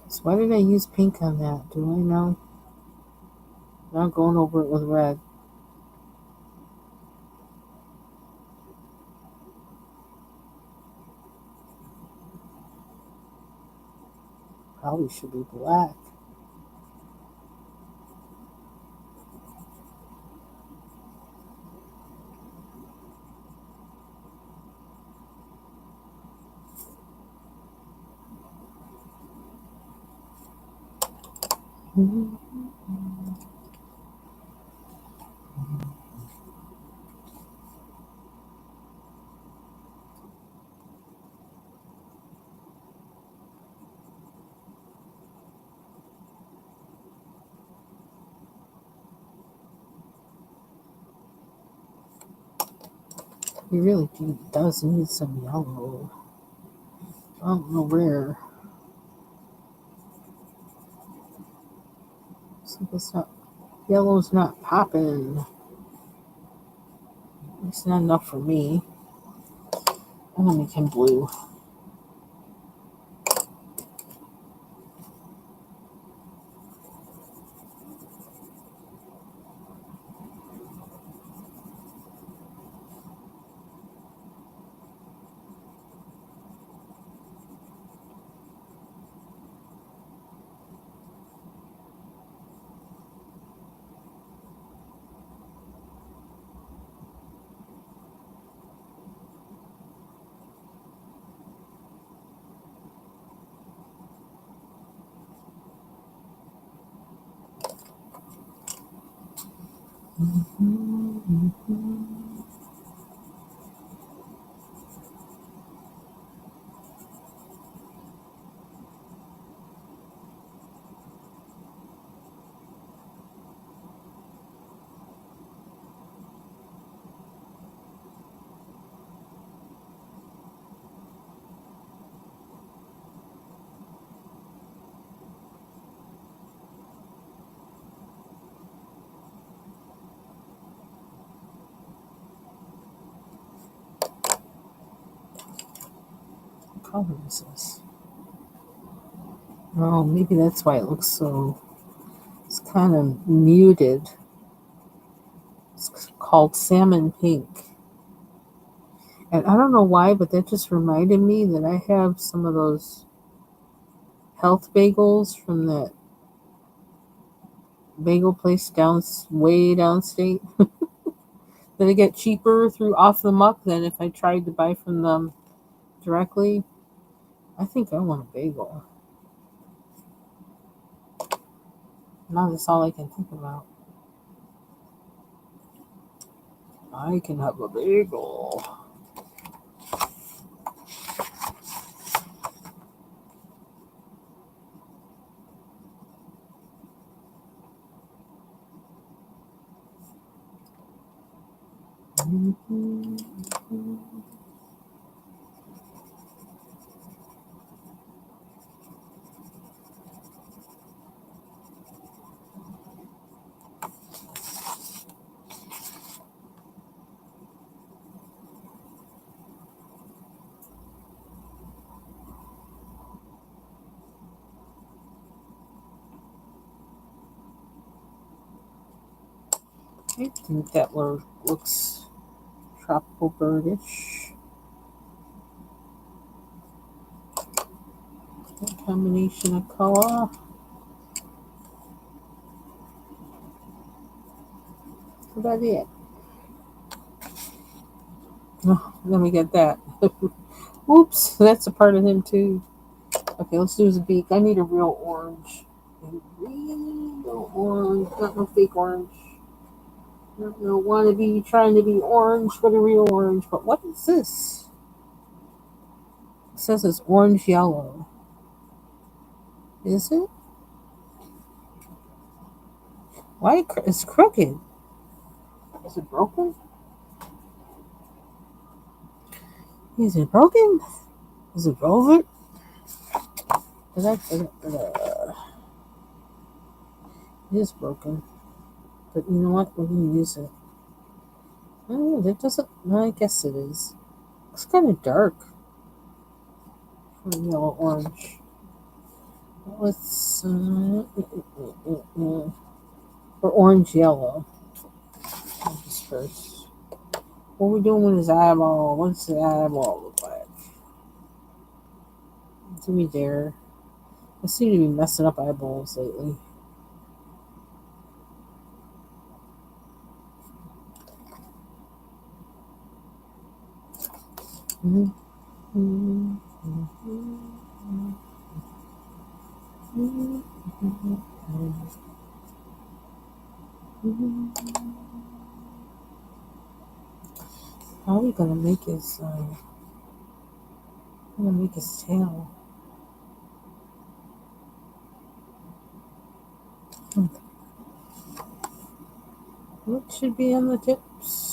So why did I use pink on that? Do I know? Now I'm going over it with red. Probably should be black. He really does need some yellow. I don't know where. So it's not, yellow's not popping. It's not enough for me. I'm gonna make him blue. What color is this? Oh, maybe that's why it looks so. It's kind of muted. It's called salmon pink. And I don't know why, but that just reminded me that I have some of those health bagels from that bagel place way downstate. That I get cheaper through Off the Muck than if I tried to buy from them directly. I think I want a bagel. Now that's all I can think about. I can have a bagel. I think that looks tropical birdish. A combination of color. That's about it. Oh, let me get that. Oops, that's a part of him too. Okay, let's do his beak. I need a real orange. A real orange, not no fake orange. Not no wannabe trying to be orange, but a real orange. But what is this? It says it's orange yellow. Is it? Why it's crooked? Is it broken? Is it broken? Is it velvet? It is broken. But you know what? We're gonna use it. Oh, that doesn't. No, I guess it is. It's kind of dark for yellow orange. Let's or orange yellow. Just first. What are we doing with his eyeball? What's the eyeball look like? Do we dare? I seem to be messing up eyeballs lately. How are we gonna make his? Gonna make his tail? What should be on the tips?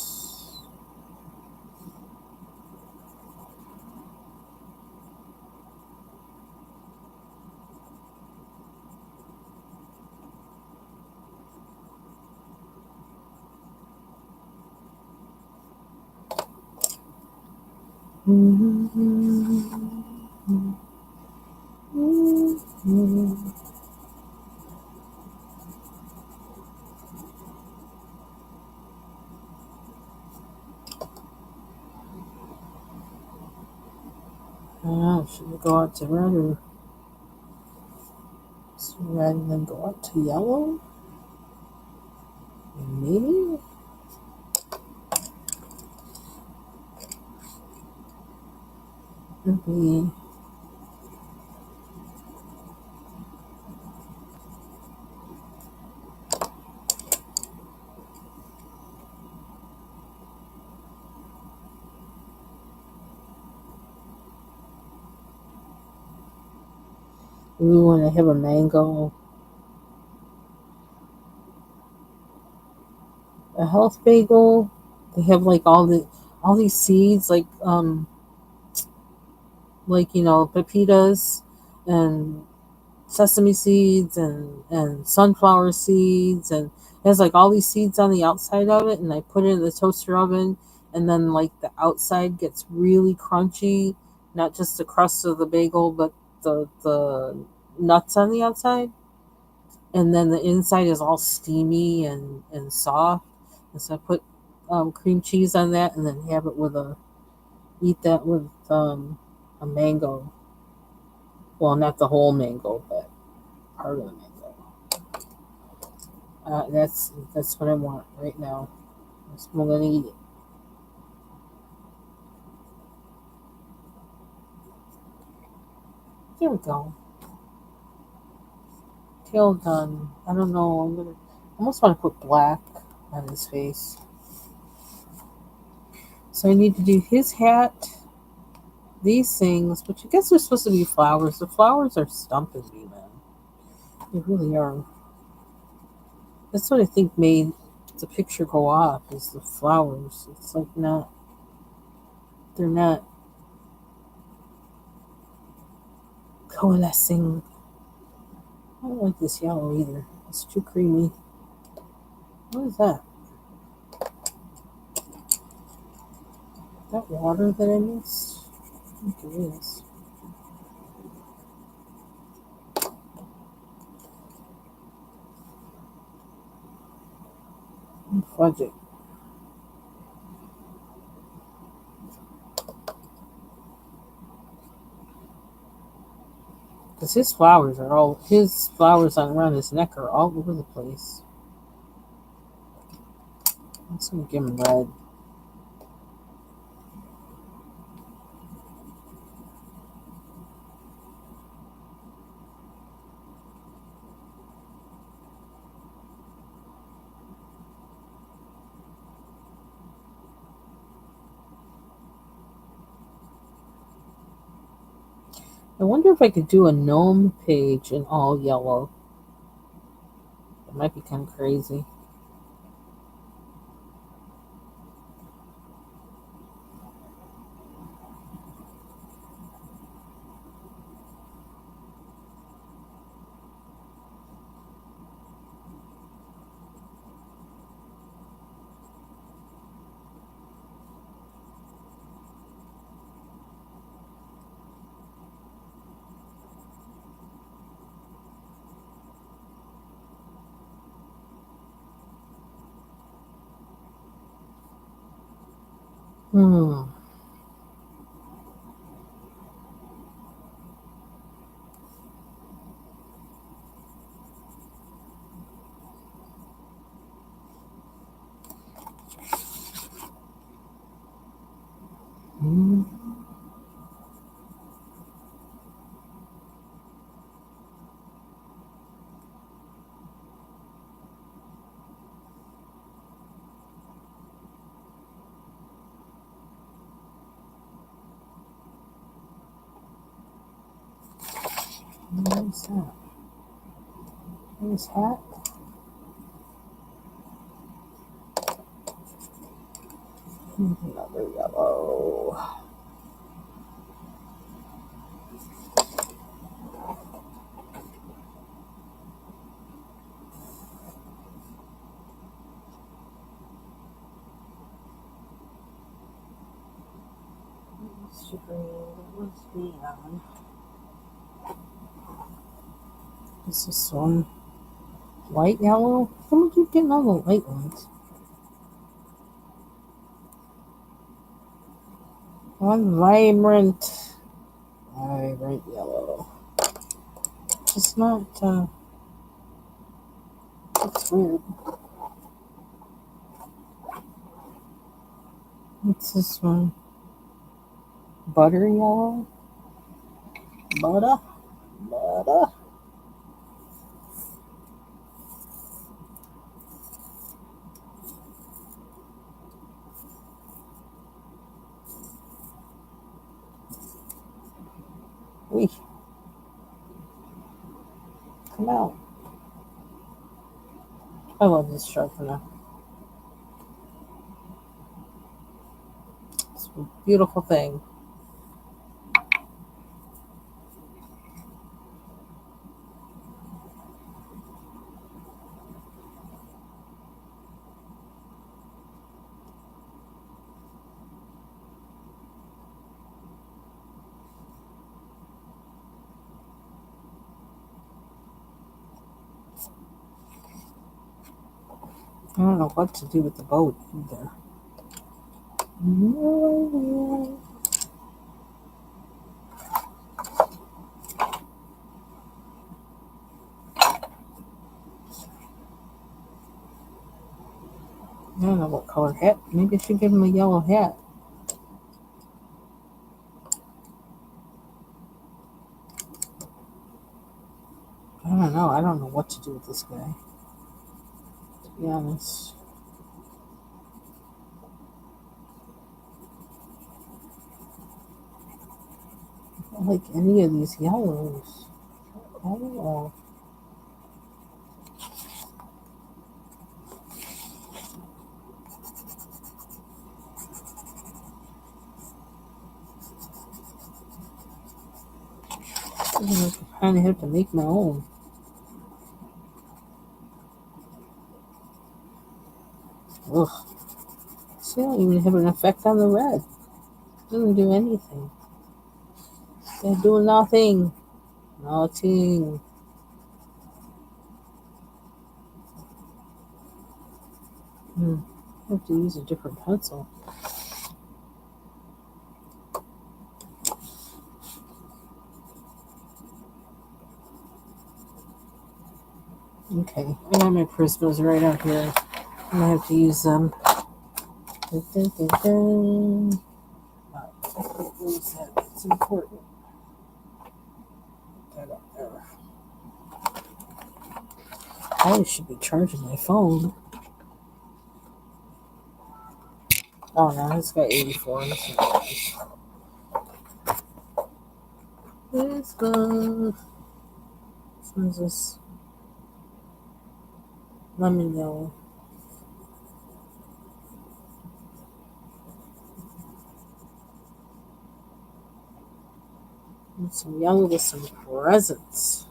Should we go out to red or red and then go out to yellow? Maybe. Maybe. We want to have a mango, a health bagel. They have like all these seeds, like pepitas and sesame seeds and sunflower seeds, and it has like all these seeds on the outside of it, and I put it in the toaster oven, and then like the outside gets really crunchy, not just the crust of the bagel, but the nuts on the outside, and then the inside is all steamy and soft. And so I put cream cheese on that, and then have it eat that with a mango. Well, not the whole mango, but part of the mango. That's what I want right now. I'm gonna eat it. There we go. Tail done. I don't know. I almost want to put black on his face. So I need to do his hat, these things, which I guess are supposed to be flowers. The flowers are stumping me, man. They really are. That's what I think made the picture go off, is the flowers. It's like they're not coalescing. I don't like this yellow either. It's too creamy. What is that? That water that I missed? I think it is. Fudge it. Because his flowers on around his neck are all over the place. I'm just going to give him red. I wonder if I could do a gnome page in all yellow. It might be kind of crazy. What's that? His hat? Another yellow. Must be on. This is one white yellow. How would you get all the white ones? One vibrant yellow. Just not. It's weird. What's this one? Butter yellow. Butter. Wee. Come out. I love this sharpener. It's a beautiful thing. I don't know what to do with the boat either. No I don't know what color hat. Maybe I should give him a yellow hat. I don't know. I don't know what to do with this guy, to be honest. I don't like any of these yellows. Oh. I kind of have to make my own. Ugh. See, I don't even have an effect on the red. It doesn't do anything. They're doing nothing. Nothing. I have to use a different pencil. Okay, I got my Prismas right out here. I'm gonna have to use them. Dun, dun, dun, dun. I can't lose that. It's important. Put that up there. I should be charging my phone. Oh no, it's got 84. It's good. This one's this lemon yellow. And some yellow with some presents.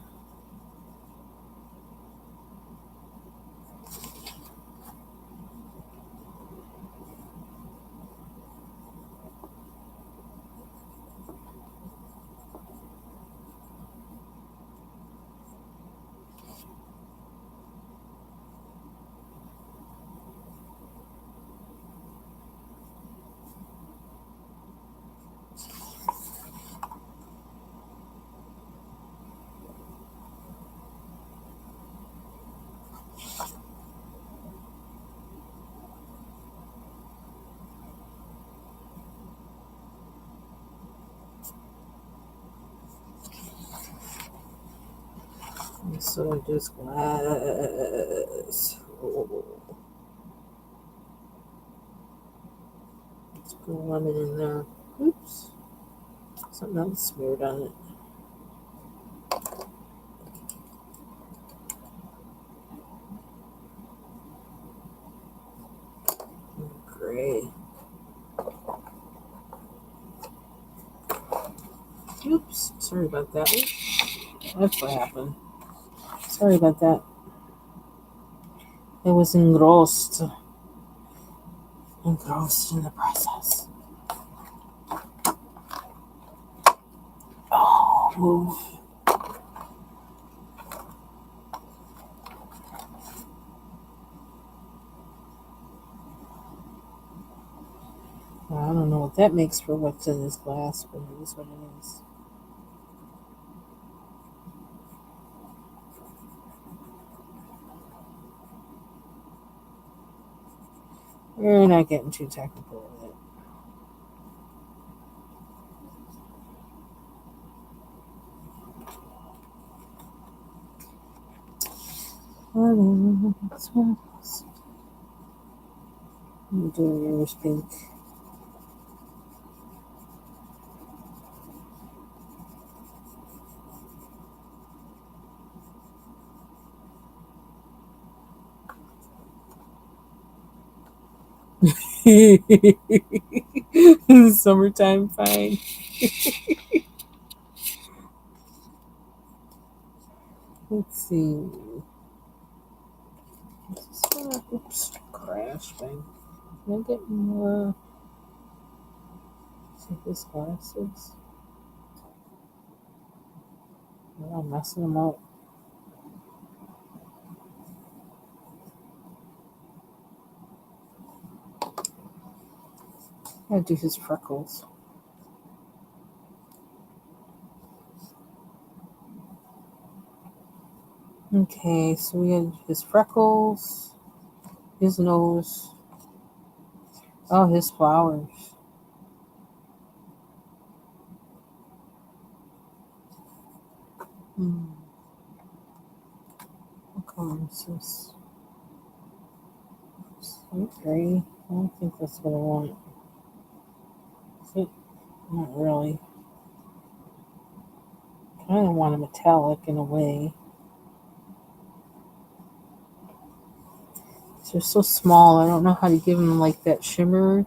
So I just glass. Oh. Let's put a lemon in there. Oops. Something else smeared on it. Gray. Oops. Sorry about that. That's what happened. Sorry about that. It was engrossed. Engrossed in the process. Oh, move. Well, I don't know what that makes for what's in this glass, but it is what it is. We're not getting too technical with it. I'm doing yours pink. Summertime fine. Let's see. Oops, crash bang. Can I get more? See this glasses. I'm messing them up. I gotta do his freckles. Okay, so we had his freckles, his nose. Oh, his flowers. What color is this? Okay, I don't think that's what I want. Is it? Not really. Kind of want a metallic in a way. They're so small. I don't know how to give them like that shimmer.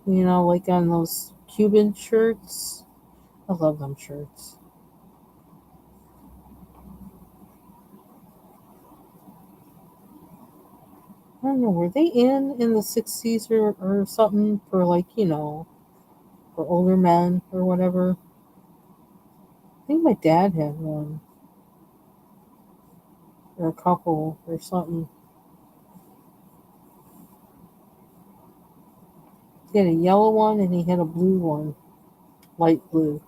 You know, like on those Cuban shirts. I love them shirts. I don't know. Were they in the 60s or something for like for older men or whatever? I think my dad had one or a couple or something. He had a yellow one and he had a blue one, light blue.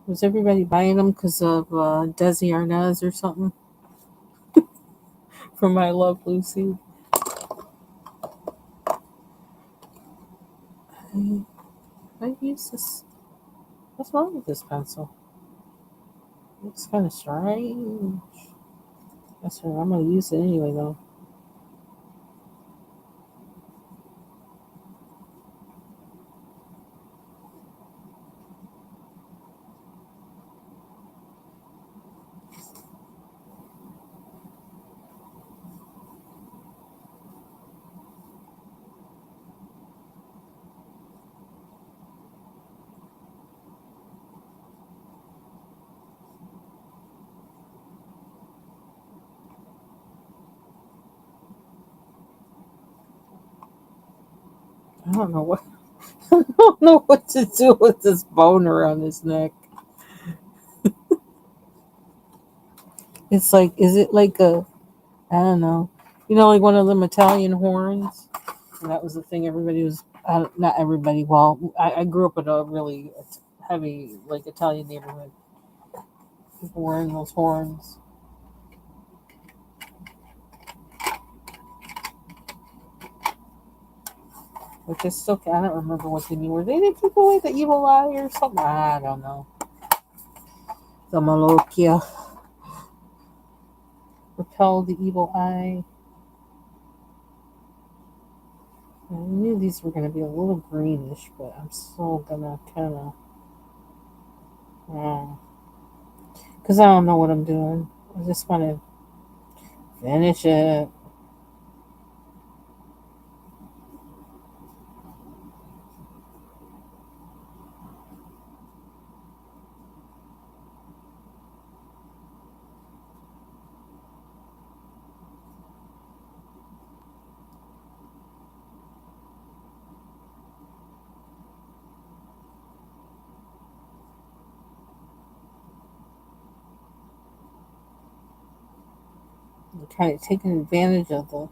Was everybody buying them because of Desi Arnaz or something from I Love Lucy? I use this. What's wrong with this pencil? It's kind of strange. That's right. I'm gonna use it anyway, though. I don't know what. I don't know what to do with this bone around his neck. It's like, is it like a? I don't know. You know, like one of them Italian horns. And that was the thing. Everybody was not everybody. Well, I grew up in a really heavy like Italian neighborhood. People wearing those horns, which is still. I don't remember what they mean. Were they the people like the evil eye or something? I don't know. The Malokia repel the evil eye. I knew these were going to be a little greenish, but I'm still gonna kind of, because I don't know what I'm doing. I just want to finish it. I'm kind of taking advantage of the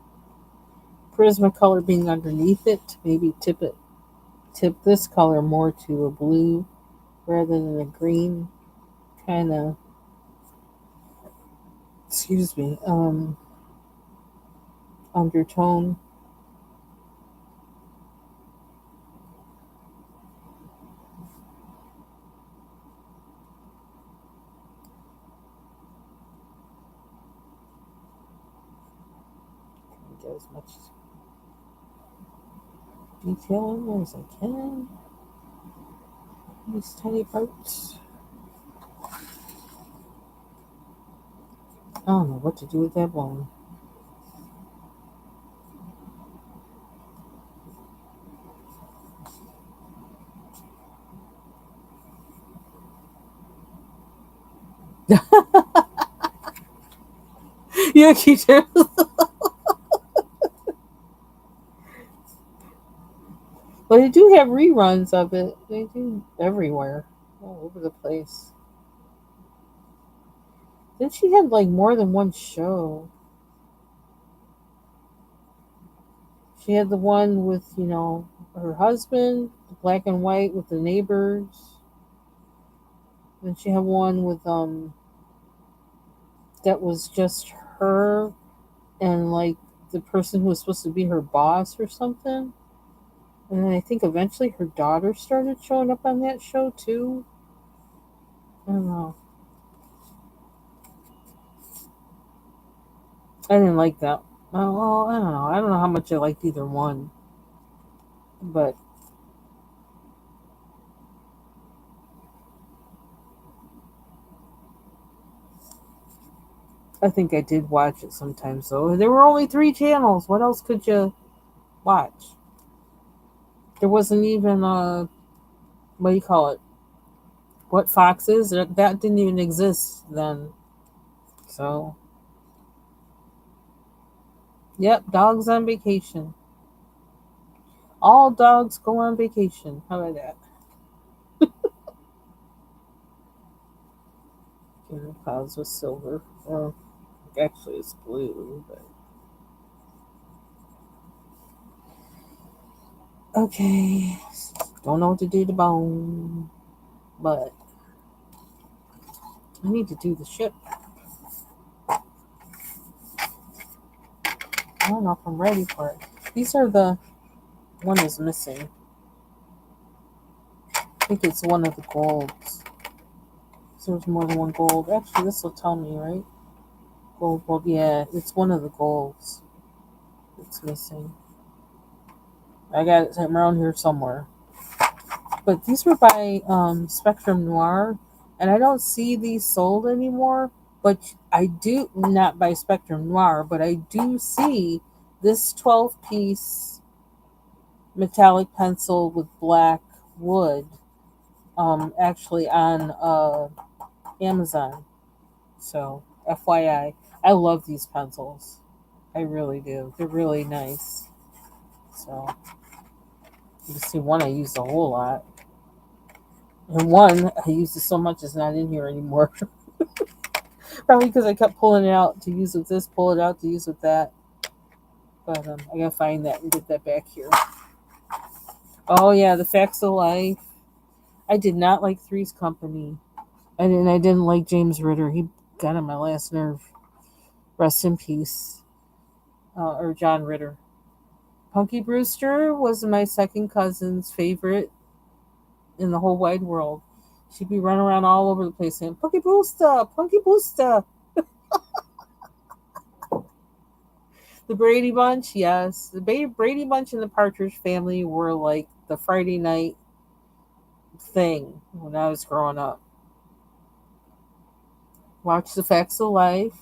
Prismacolor being underneath it to maybe tip this color more to a blue rather than a green kind of, excuse me, undertone. Get as much detail in there as I can. These tiny parts. I don't know what to do with that bone. Yeah, keep it. But they do have reruns of it. They do everywhere, all over the place. Then she had like more than one show. She had the one with, her husband, the black and white with the neighbors. Then she had one with that was just her and like the person who was supposed to be her boss or something. And then I think eventually her daughter started showing up on that show too. I don't know. I didn't like that. Well, I don't know. I don't know how much I liked either one, but I think I did watch it sometimes. Though there were only 3 channels. What else could you watch? There wasn't even what do you call it? What Fox is? That didn't even exist then. So, yep, dogs on vacation. All dogs go on vacation. How about that? Clouds with silver. Or actually, it's blue. But okay. Don't know what to do to bone, but I need to do the ship. I don't know if I'm ready for it. These are the one is missing. I think it's one of the golds. So there's more than one gold. Actually, this will tell me, right? Gold. Yeah, it's one of the golds. It's missing. I got it around here somewhere. But these were by Spectrum Noir, and I don't see these sold anymore. But I do not by Spectrum Noir, but I do see this 12-piece metallic pencil with black wood actually on Amazon. So FYI, I love these pencils. I really do. They're really nice. So you can see one I use a whole lot. And one I used it so much it's not in here anymore. Probably because I kept pulling it out to use with this, pull it out to use with that. But I gotta find that and get that back here. Oh yeah, the Facts of Life. I did not like Three's Company. I didn't like James Ritter. He got on my last nerve. Rest in peace. Or John Ritter. Punky Brewster was my second cousin's favorite in the whole wide world. She'd be running around all over the place saying, Punky Brewster, Punky Brewster. The Brady Bunch, yes. The Brady Bunch and the Partridge Family were like the Friday night thing when I was growing up. Watch The Facts of Life.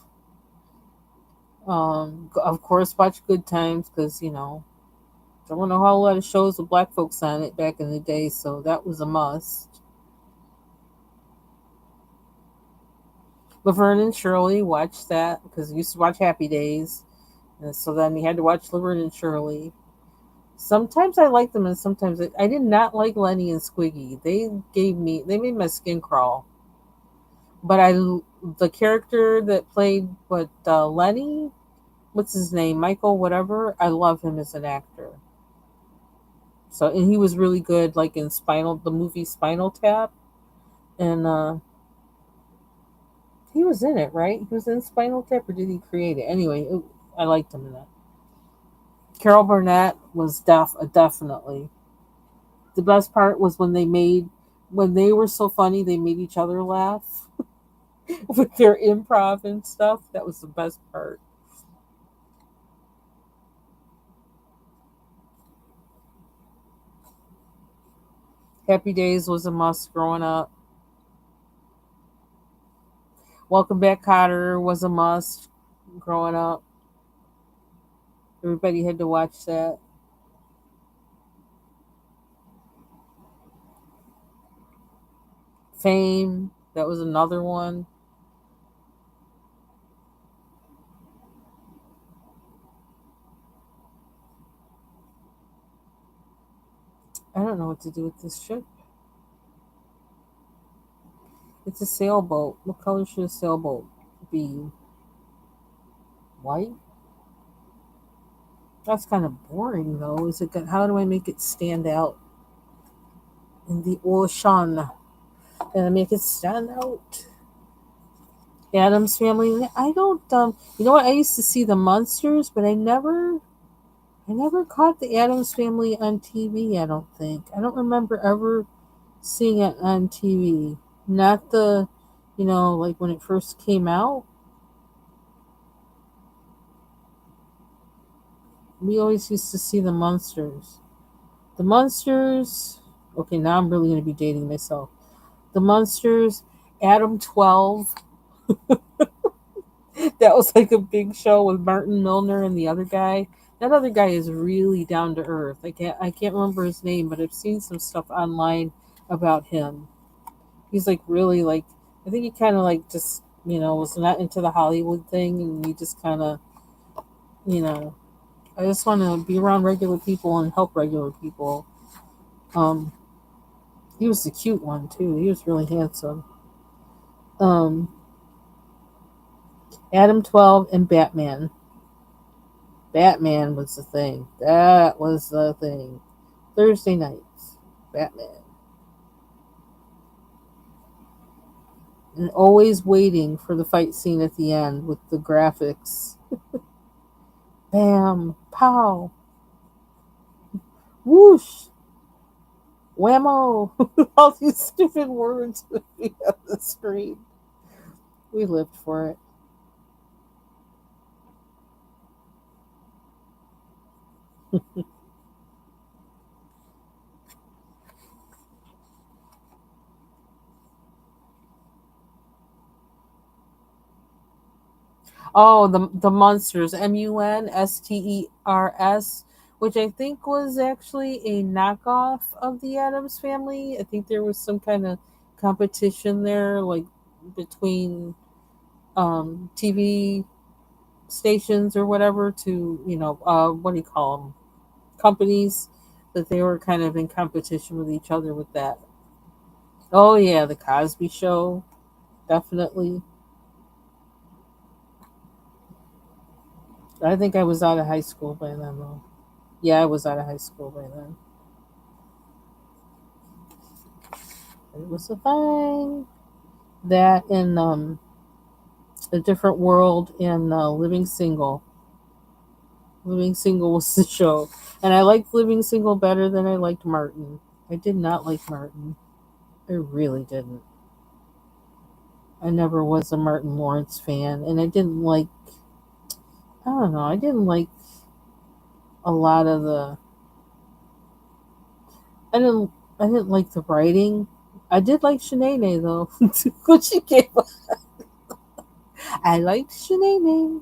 Of course, watch Good Times because, there weren't a whole lot of shows with black folks on it back in the day, so that was a must. Laverne and Shirley, watch that because I used to watch Happy Days. And so then you had to watch Laverne and Shirley. Sometimes I liked them, and sometimes I did not like Lenny and Squiggy. They made my skin crawl. But the character that played Lenny, what's his name, Michael, whatever. I love him as an actor. So and he was really good, like in the movie Spinal Tap, and he was in it, right? He was in Spinal Tap, or did he create it? Anyway, I liked him in that. Carol Burnett was definitely. The best part was when they were so funny they made each other laugh with their improv and stuff. That was the best part. Happy Days was a must growing up. Welcome Back Cotter was a must growing up. Everybody had to watch that. Fame, that was another one. I don't know what to do with this ship. It's a sailboat. What color should a sailboat be? White? That's kind of boring though. How do I make it stand out in the ocean? And make it stand out. Adam's Family. I don't. You know what? I used to see the Munsters, but I never caught the Adams Family on TV. I don't think. I don't remember ever seeing it on TV. Not the, like when it first came out. We always used to see the Munsters. The Munsters. Okay, now I'm really going to be dating myself. The Munsters. Adam 12. That was like a big show with Martin Milner and the other guy. That other guy is really down to earth. I can't remember his name, but I've seen some stuff online about him. He's like really like I think he kind of like just was not into the Hollywood thing, and he just kind of you know I just want to be around regular people and help regular people. Um, he was the cute one too. He was really handsome. Um, Adam 12 and Batman. Batman was the thing. That was the thing. Thursday nights. Batman. And always waiting for the fight scene at the end with the graphics. Bam, pow, whoosh, whammo. All these stupid words would be on the screen. We lived for it. Oh, the monsters, Munsters, which I think was actually a knockoff of the Adams Family. I think there was some kind of competition there, like between TV stations or whatever to what do you call them, companies, that they were kind of in competition with each other with that. Oh yeah, the Cosby Show, definitely. I think I was out of high school by then though. Yeah, I was out of high school by then. It was a thing. That and a different world and living single. Living single was the show, and I liked living single better than I liked Martin. I did not like Martin. I really didn't. I never was a Martin Lawrence fan, and I didn't like. I don't know. I didn't like a lot of the. I didn't. I didn't like the writing. I did like Shanae though. When she came up, I liked Shanae,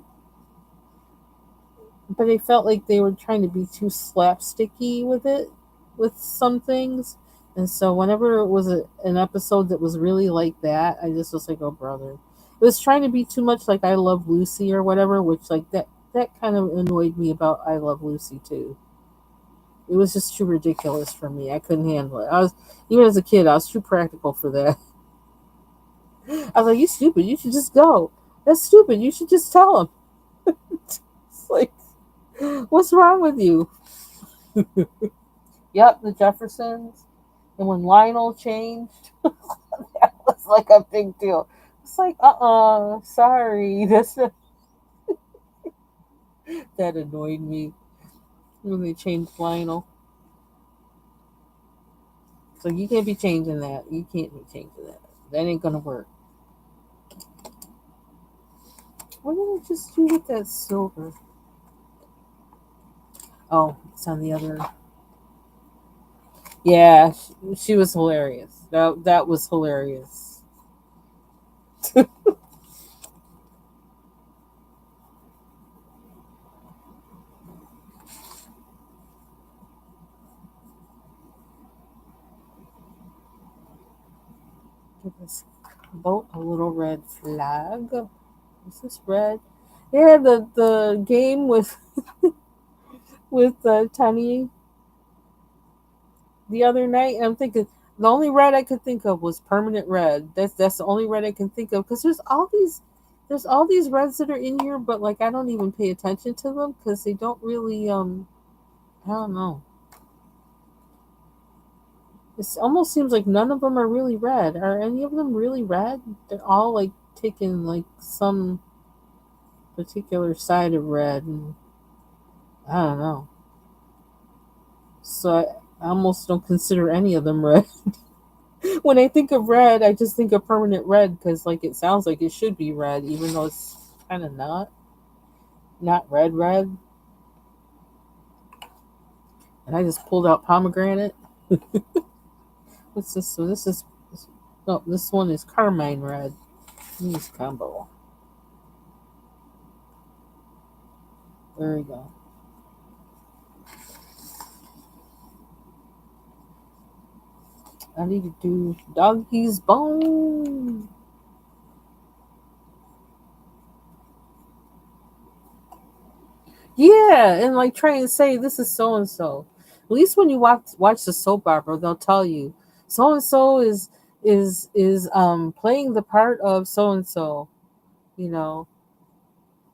but I felt like they were trying to be too slapsticky with it, with some things. And so whenever it was an episode that was really like that, I just was like, "Oh brother!" It was trying to be too much like I Love Lucy or whatever, which like that kind of annoyed me about I Love Lucy too. It was just too ridiculous for me. I couldn't handle it. I was even as a kid, I was too practical for that. I was like, "You stupid! You should just go. That's stupid. You should just tell him." It's like, what's wrong with you? Yep, the Jeffersons. And when Lionel changed, that was like a big deal. It's like, sorry. That annoyed me when they changed Lionel. So you can't be changing that. You can't be changing that. That ain't gonna work. What did I just do with that silver? Oh, it's on the other. Yeah, she was hilarious. That was hilarious. Give this boat a little red flag. Is this red? Yeah, the game with Tani the other night, and I'm thinking the only red I could think of was permanent red. That's the only red I can think of because there's all these reds that are in here, but like I don't even pay attention to them because they don't really I don't know. It almost seems like none of them are really red. Are any of them really red? They're all like taking like some particular side of red, and I don't know. So I almost don't consider any of them red. When I think of red, I just think of permanent red because like it sounds like it should be red, even though it's kind of not red. And I just pulled out pomegranate. What's this? So this is no, this one is carmine red. Use combo. There we go. I need to do doggy's bone. Yeah, Yeah, and like try and say this is so and so. At least when you watch the soap opera, they'll tell you so and so is playing the part of so and so. You know,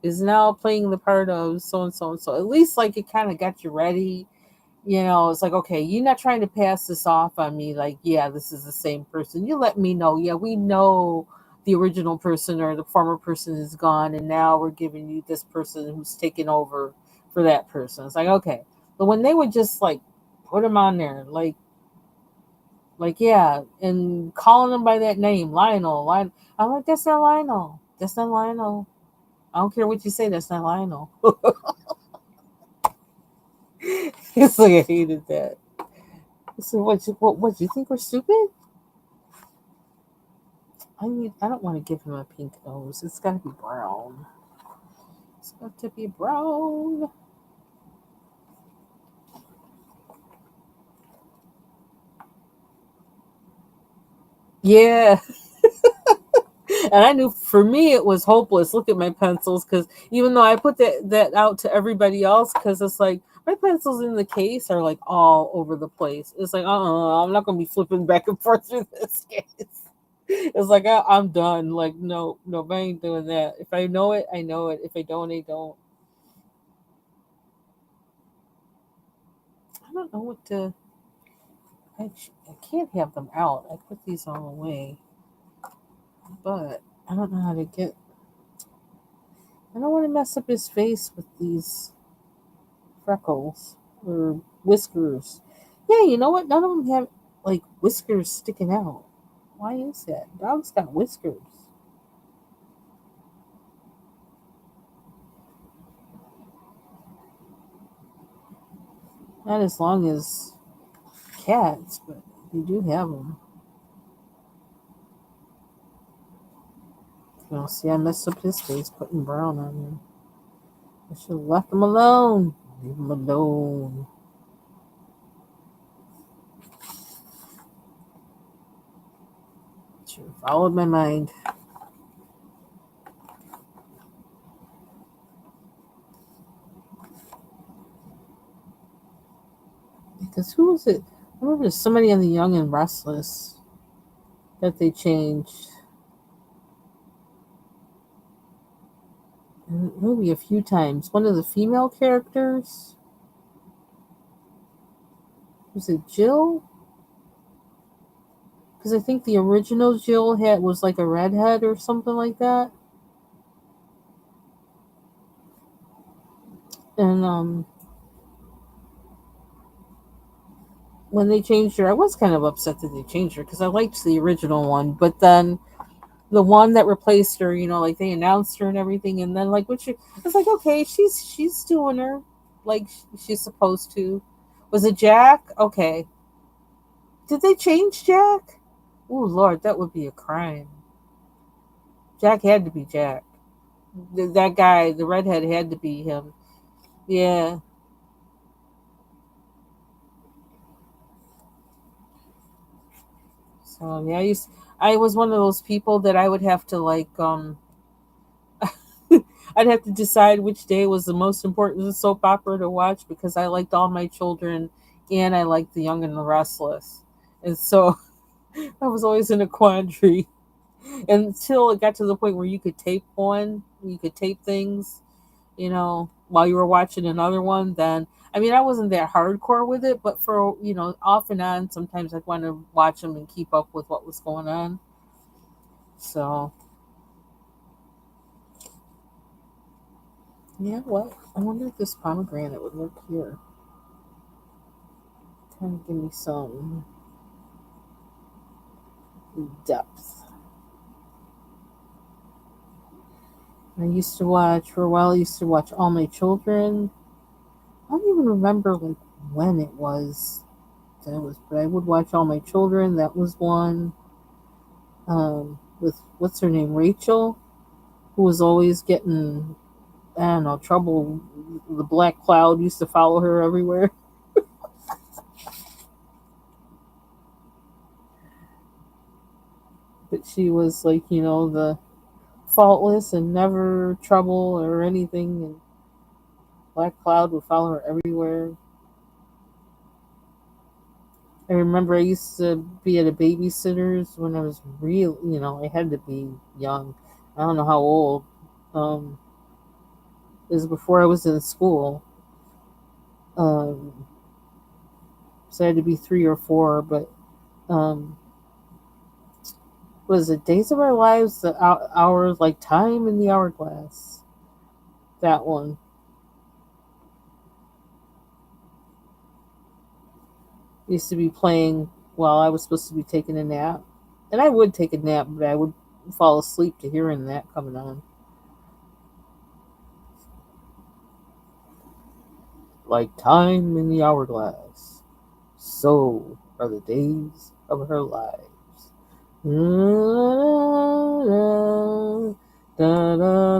is now playing the part of so and so and so. At least like it kind of got you ready. You know, it's like, okay, you're not trying to pass this off on me like, yeah, this is the same person. You let me know, yeah, we know the original person or the former person is gone, and now we're giving you this person who's taken over for that person. It's like, okay. But when they would just like put them on there, like yeah, and calling them by that name, Lionel. I'm like, that's not Lionel. That's not Lionel. I don't care what you say, that's not Lionel. It's like I hated that. So what you think we're stupid? I don't want to give him a pink nose. It's got to be brown. It's got to be brown. Yeah. And I knew for me it was hopeless. Look at my pencils, because even though I put that out to everybody else, because it's like my pencils in the case are like all over the place. It's like, I'm not gonna be flipping back and forth through this case. It's like I'm done. Like no, I ain't doing that. If I know it, I know it. If I don't, I don't. I don't know what to. I can't have them out. I put these all away, but I don't know how to get. I don't want to mess up his face with these freckles or whiskers. Yeah, you know what? None of them have like whiskers sticking out. Why is that? Dogs got whiskers. Not as long as cats, but they do have them. You know, see, I messed up his face putting brown on him. I should have left him alone. Leave him alone. Should have followed my mind. Because who was it? I remember there's somebody on the Young and Restless that they changed. Maybe a few times. One of the female characters, was it Jill? Because I think the original Jill had was like a redhead or something like that. And when they changed her, I was kind of upset that they changed her because I liked the original one. But then the one that replaced her, you know, like they announced her and everything, and then like what she, it's like okay, she's doing her like she's supposed to. Was it Jack? Okay, did they change Jack? Oh Lord, that would be a crime. Jack had to be Jack. That guy, the redhead, had to be him. Yeah. So yeah, I was one of those people that I would have to like I'd have to decide which day was the most important soap opera to watch because I liked All My Children and I liked The Young and the Restless. And so I was always in a quandary until it got to the point where you could tape one, you could tape things, you know, while you were watching another one. Then I mean, I wasn't that hardcore with it, but for off and on, sometimes I'd want to watch them and keep up with what was going on. So yeah, what? I wonder if this pomegranate would work here. Kind of give me some depth. I used to watch for a while. I used to watch All My Children. I don't even remember like when it was. That was, but I would watch All My Children. That was one. With what's her name, Rachel, who was always getting, I don't know, trouble. The black cloud used to follow her everywhere. But she was like, the faultless and never trouble or anything. Black cloud would follow her everywhere. I remember I used to be at a babysitter's when I was real, I had to be young. I don't know how old. Um, it was before I was in school. Um, so I had to be 3 or 4, but um, was it Days of Our Lives, the hours, like Time in the Hourglass? That one. Used to be playing while I was supposed to be taking a nap. And I would take a nap, but I would fall asleep to hearing that coming on. Like Time in the Hourglass. So are the days of her lives. Da, da, da,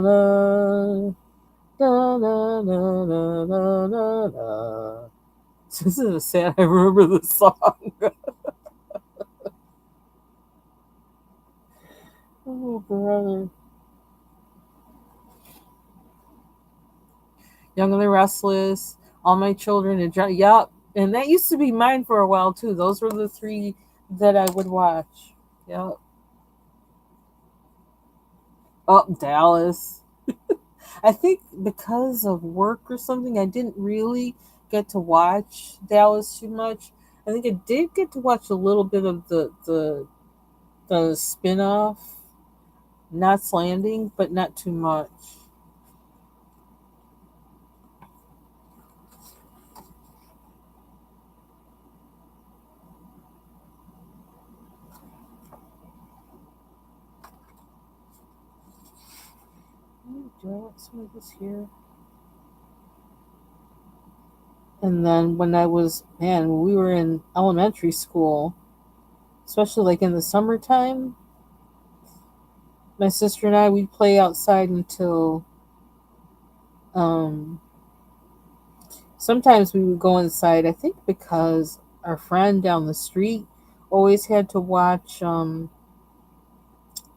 da, da, da, da, da, da, da. This is a sad. I remember the song. Oh, brother. Young and the Restless, All My Children, and yup. And that used to be mine for a while too. Those were the three that I would watch. Yep. Oh, Dallas. I think because of work or something, I didn't really get to watch Dallas too much. I think I did get to watch a little bit of the spin off, Knots Landing, but not too much. Do I want some of this here? And then when I was, man, when we were in elementary school, especially like in the summertime, my sister and I, we'd play outside until, um, sometimes we would go inside, I think because our friend down the street always had to watch, the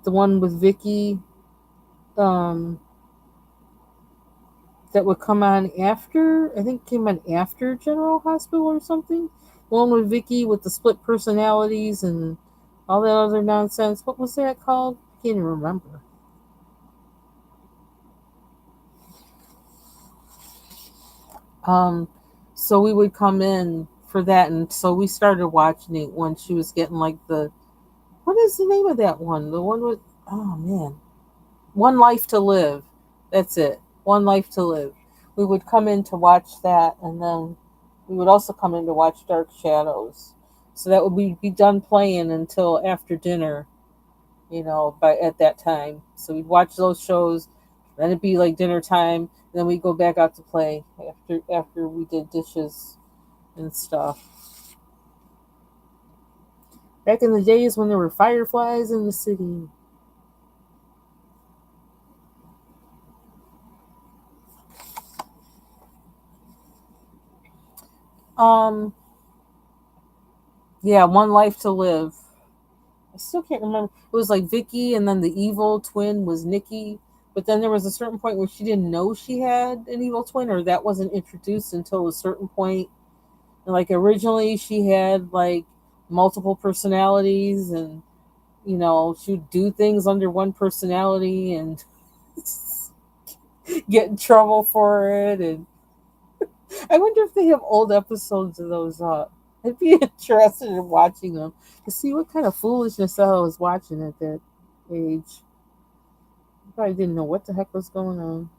one with Vicky, um, that would come on after, I think came on after General Hospital or something. The one with Vicky with the split personalities and all that other nonsense. What was that called? I can't even remember. Um, so we would come in for that, and so we started watching it when she was getting like the, what is the name of that one? The one with, oh man, One Life to Live. That's it. One Life to Live. We would come in to watch that, and then we would also come in to watch Dark Shadows. So that would be done playing until after dinner, by at that time. So we'd watch those shows, then it'd be like dinner time, and then we'd go back out to play after we did dishes and stuff. Back in the days when there were fireflies in the city. Um, yeah, One Life to Live. I still can't remember. It was like Vicky, and then the evil twin was Nikki. But then there was a certain point where she didn't know she had an evil twin, or that wasn't introduced until a certain point. And like originally, she had like multiple personalities, and she'd do things under one personality and get in trouble for it. And I wonder if they have old episodes of those up. I'd be interested in watching them to see what kind of foolishness I was watching at that age. I probably didn't know what the heck was going on.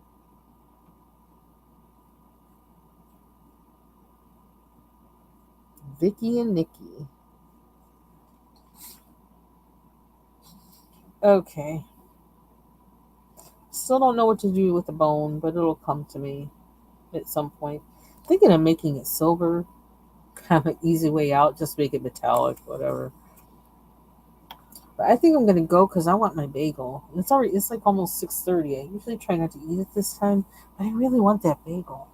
Vicky and Nikki. Okay. Still don't know what to do with the bone, but it'll come to me at some point. Thinking of making it silver, kind of easy way out. Just make it metallic, whatever. But I think I'm gonna go because I want my bagel. It's already, it's like almost 6:30. I usually try not to eat it this time, but I really want that bagel.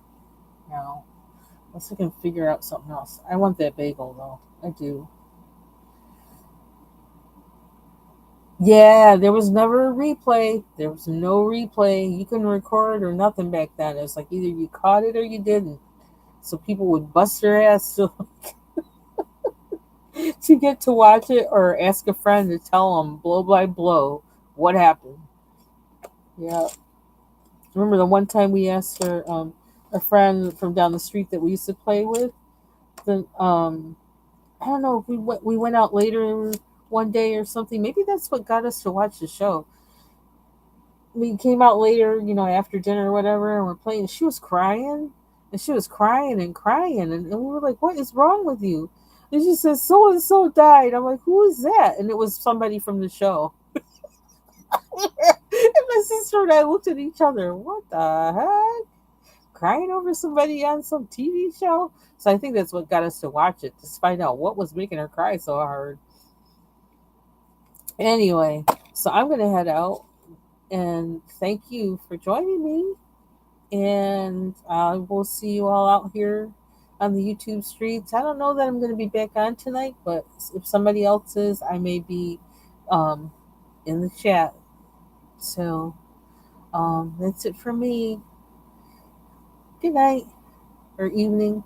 Now, unless I can figure out something else. I want that bagel though. I do. Yeah, there was never a replay. There was no replay. You couldn't record or nothing back then. It was like either you caught it or you didn't. So people would bust their ass to get to watch it or ask a friend to tell them blow by blow what happened. Yeah. Remember the one time we asked a friend from down the street that we used to play with? The, I don't know if we went out later one day or something. Maybe that's what got us to watch the show. We came out later, after dinner or whatever, and we're playing. She was crying, and she was crying and crying, and we were like, "What is wrong with you?" And she says, "So and so died." I'm like, "Who is that?" And it was somebody from the show. And my sister and I looked at each other. What the heck? Crying over somebody on some TV show? So I think that's what got us to watch it, to find out what was making her cry so hard. Anyway, so I'm gonna head out, and thank you for joining me. And I will see you all out here on the YouTube streets. I don't know that I'm going to be back on tonight, but if somebody else is, I may be um, in the chat. So that's it for me. Good night or evening.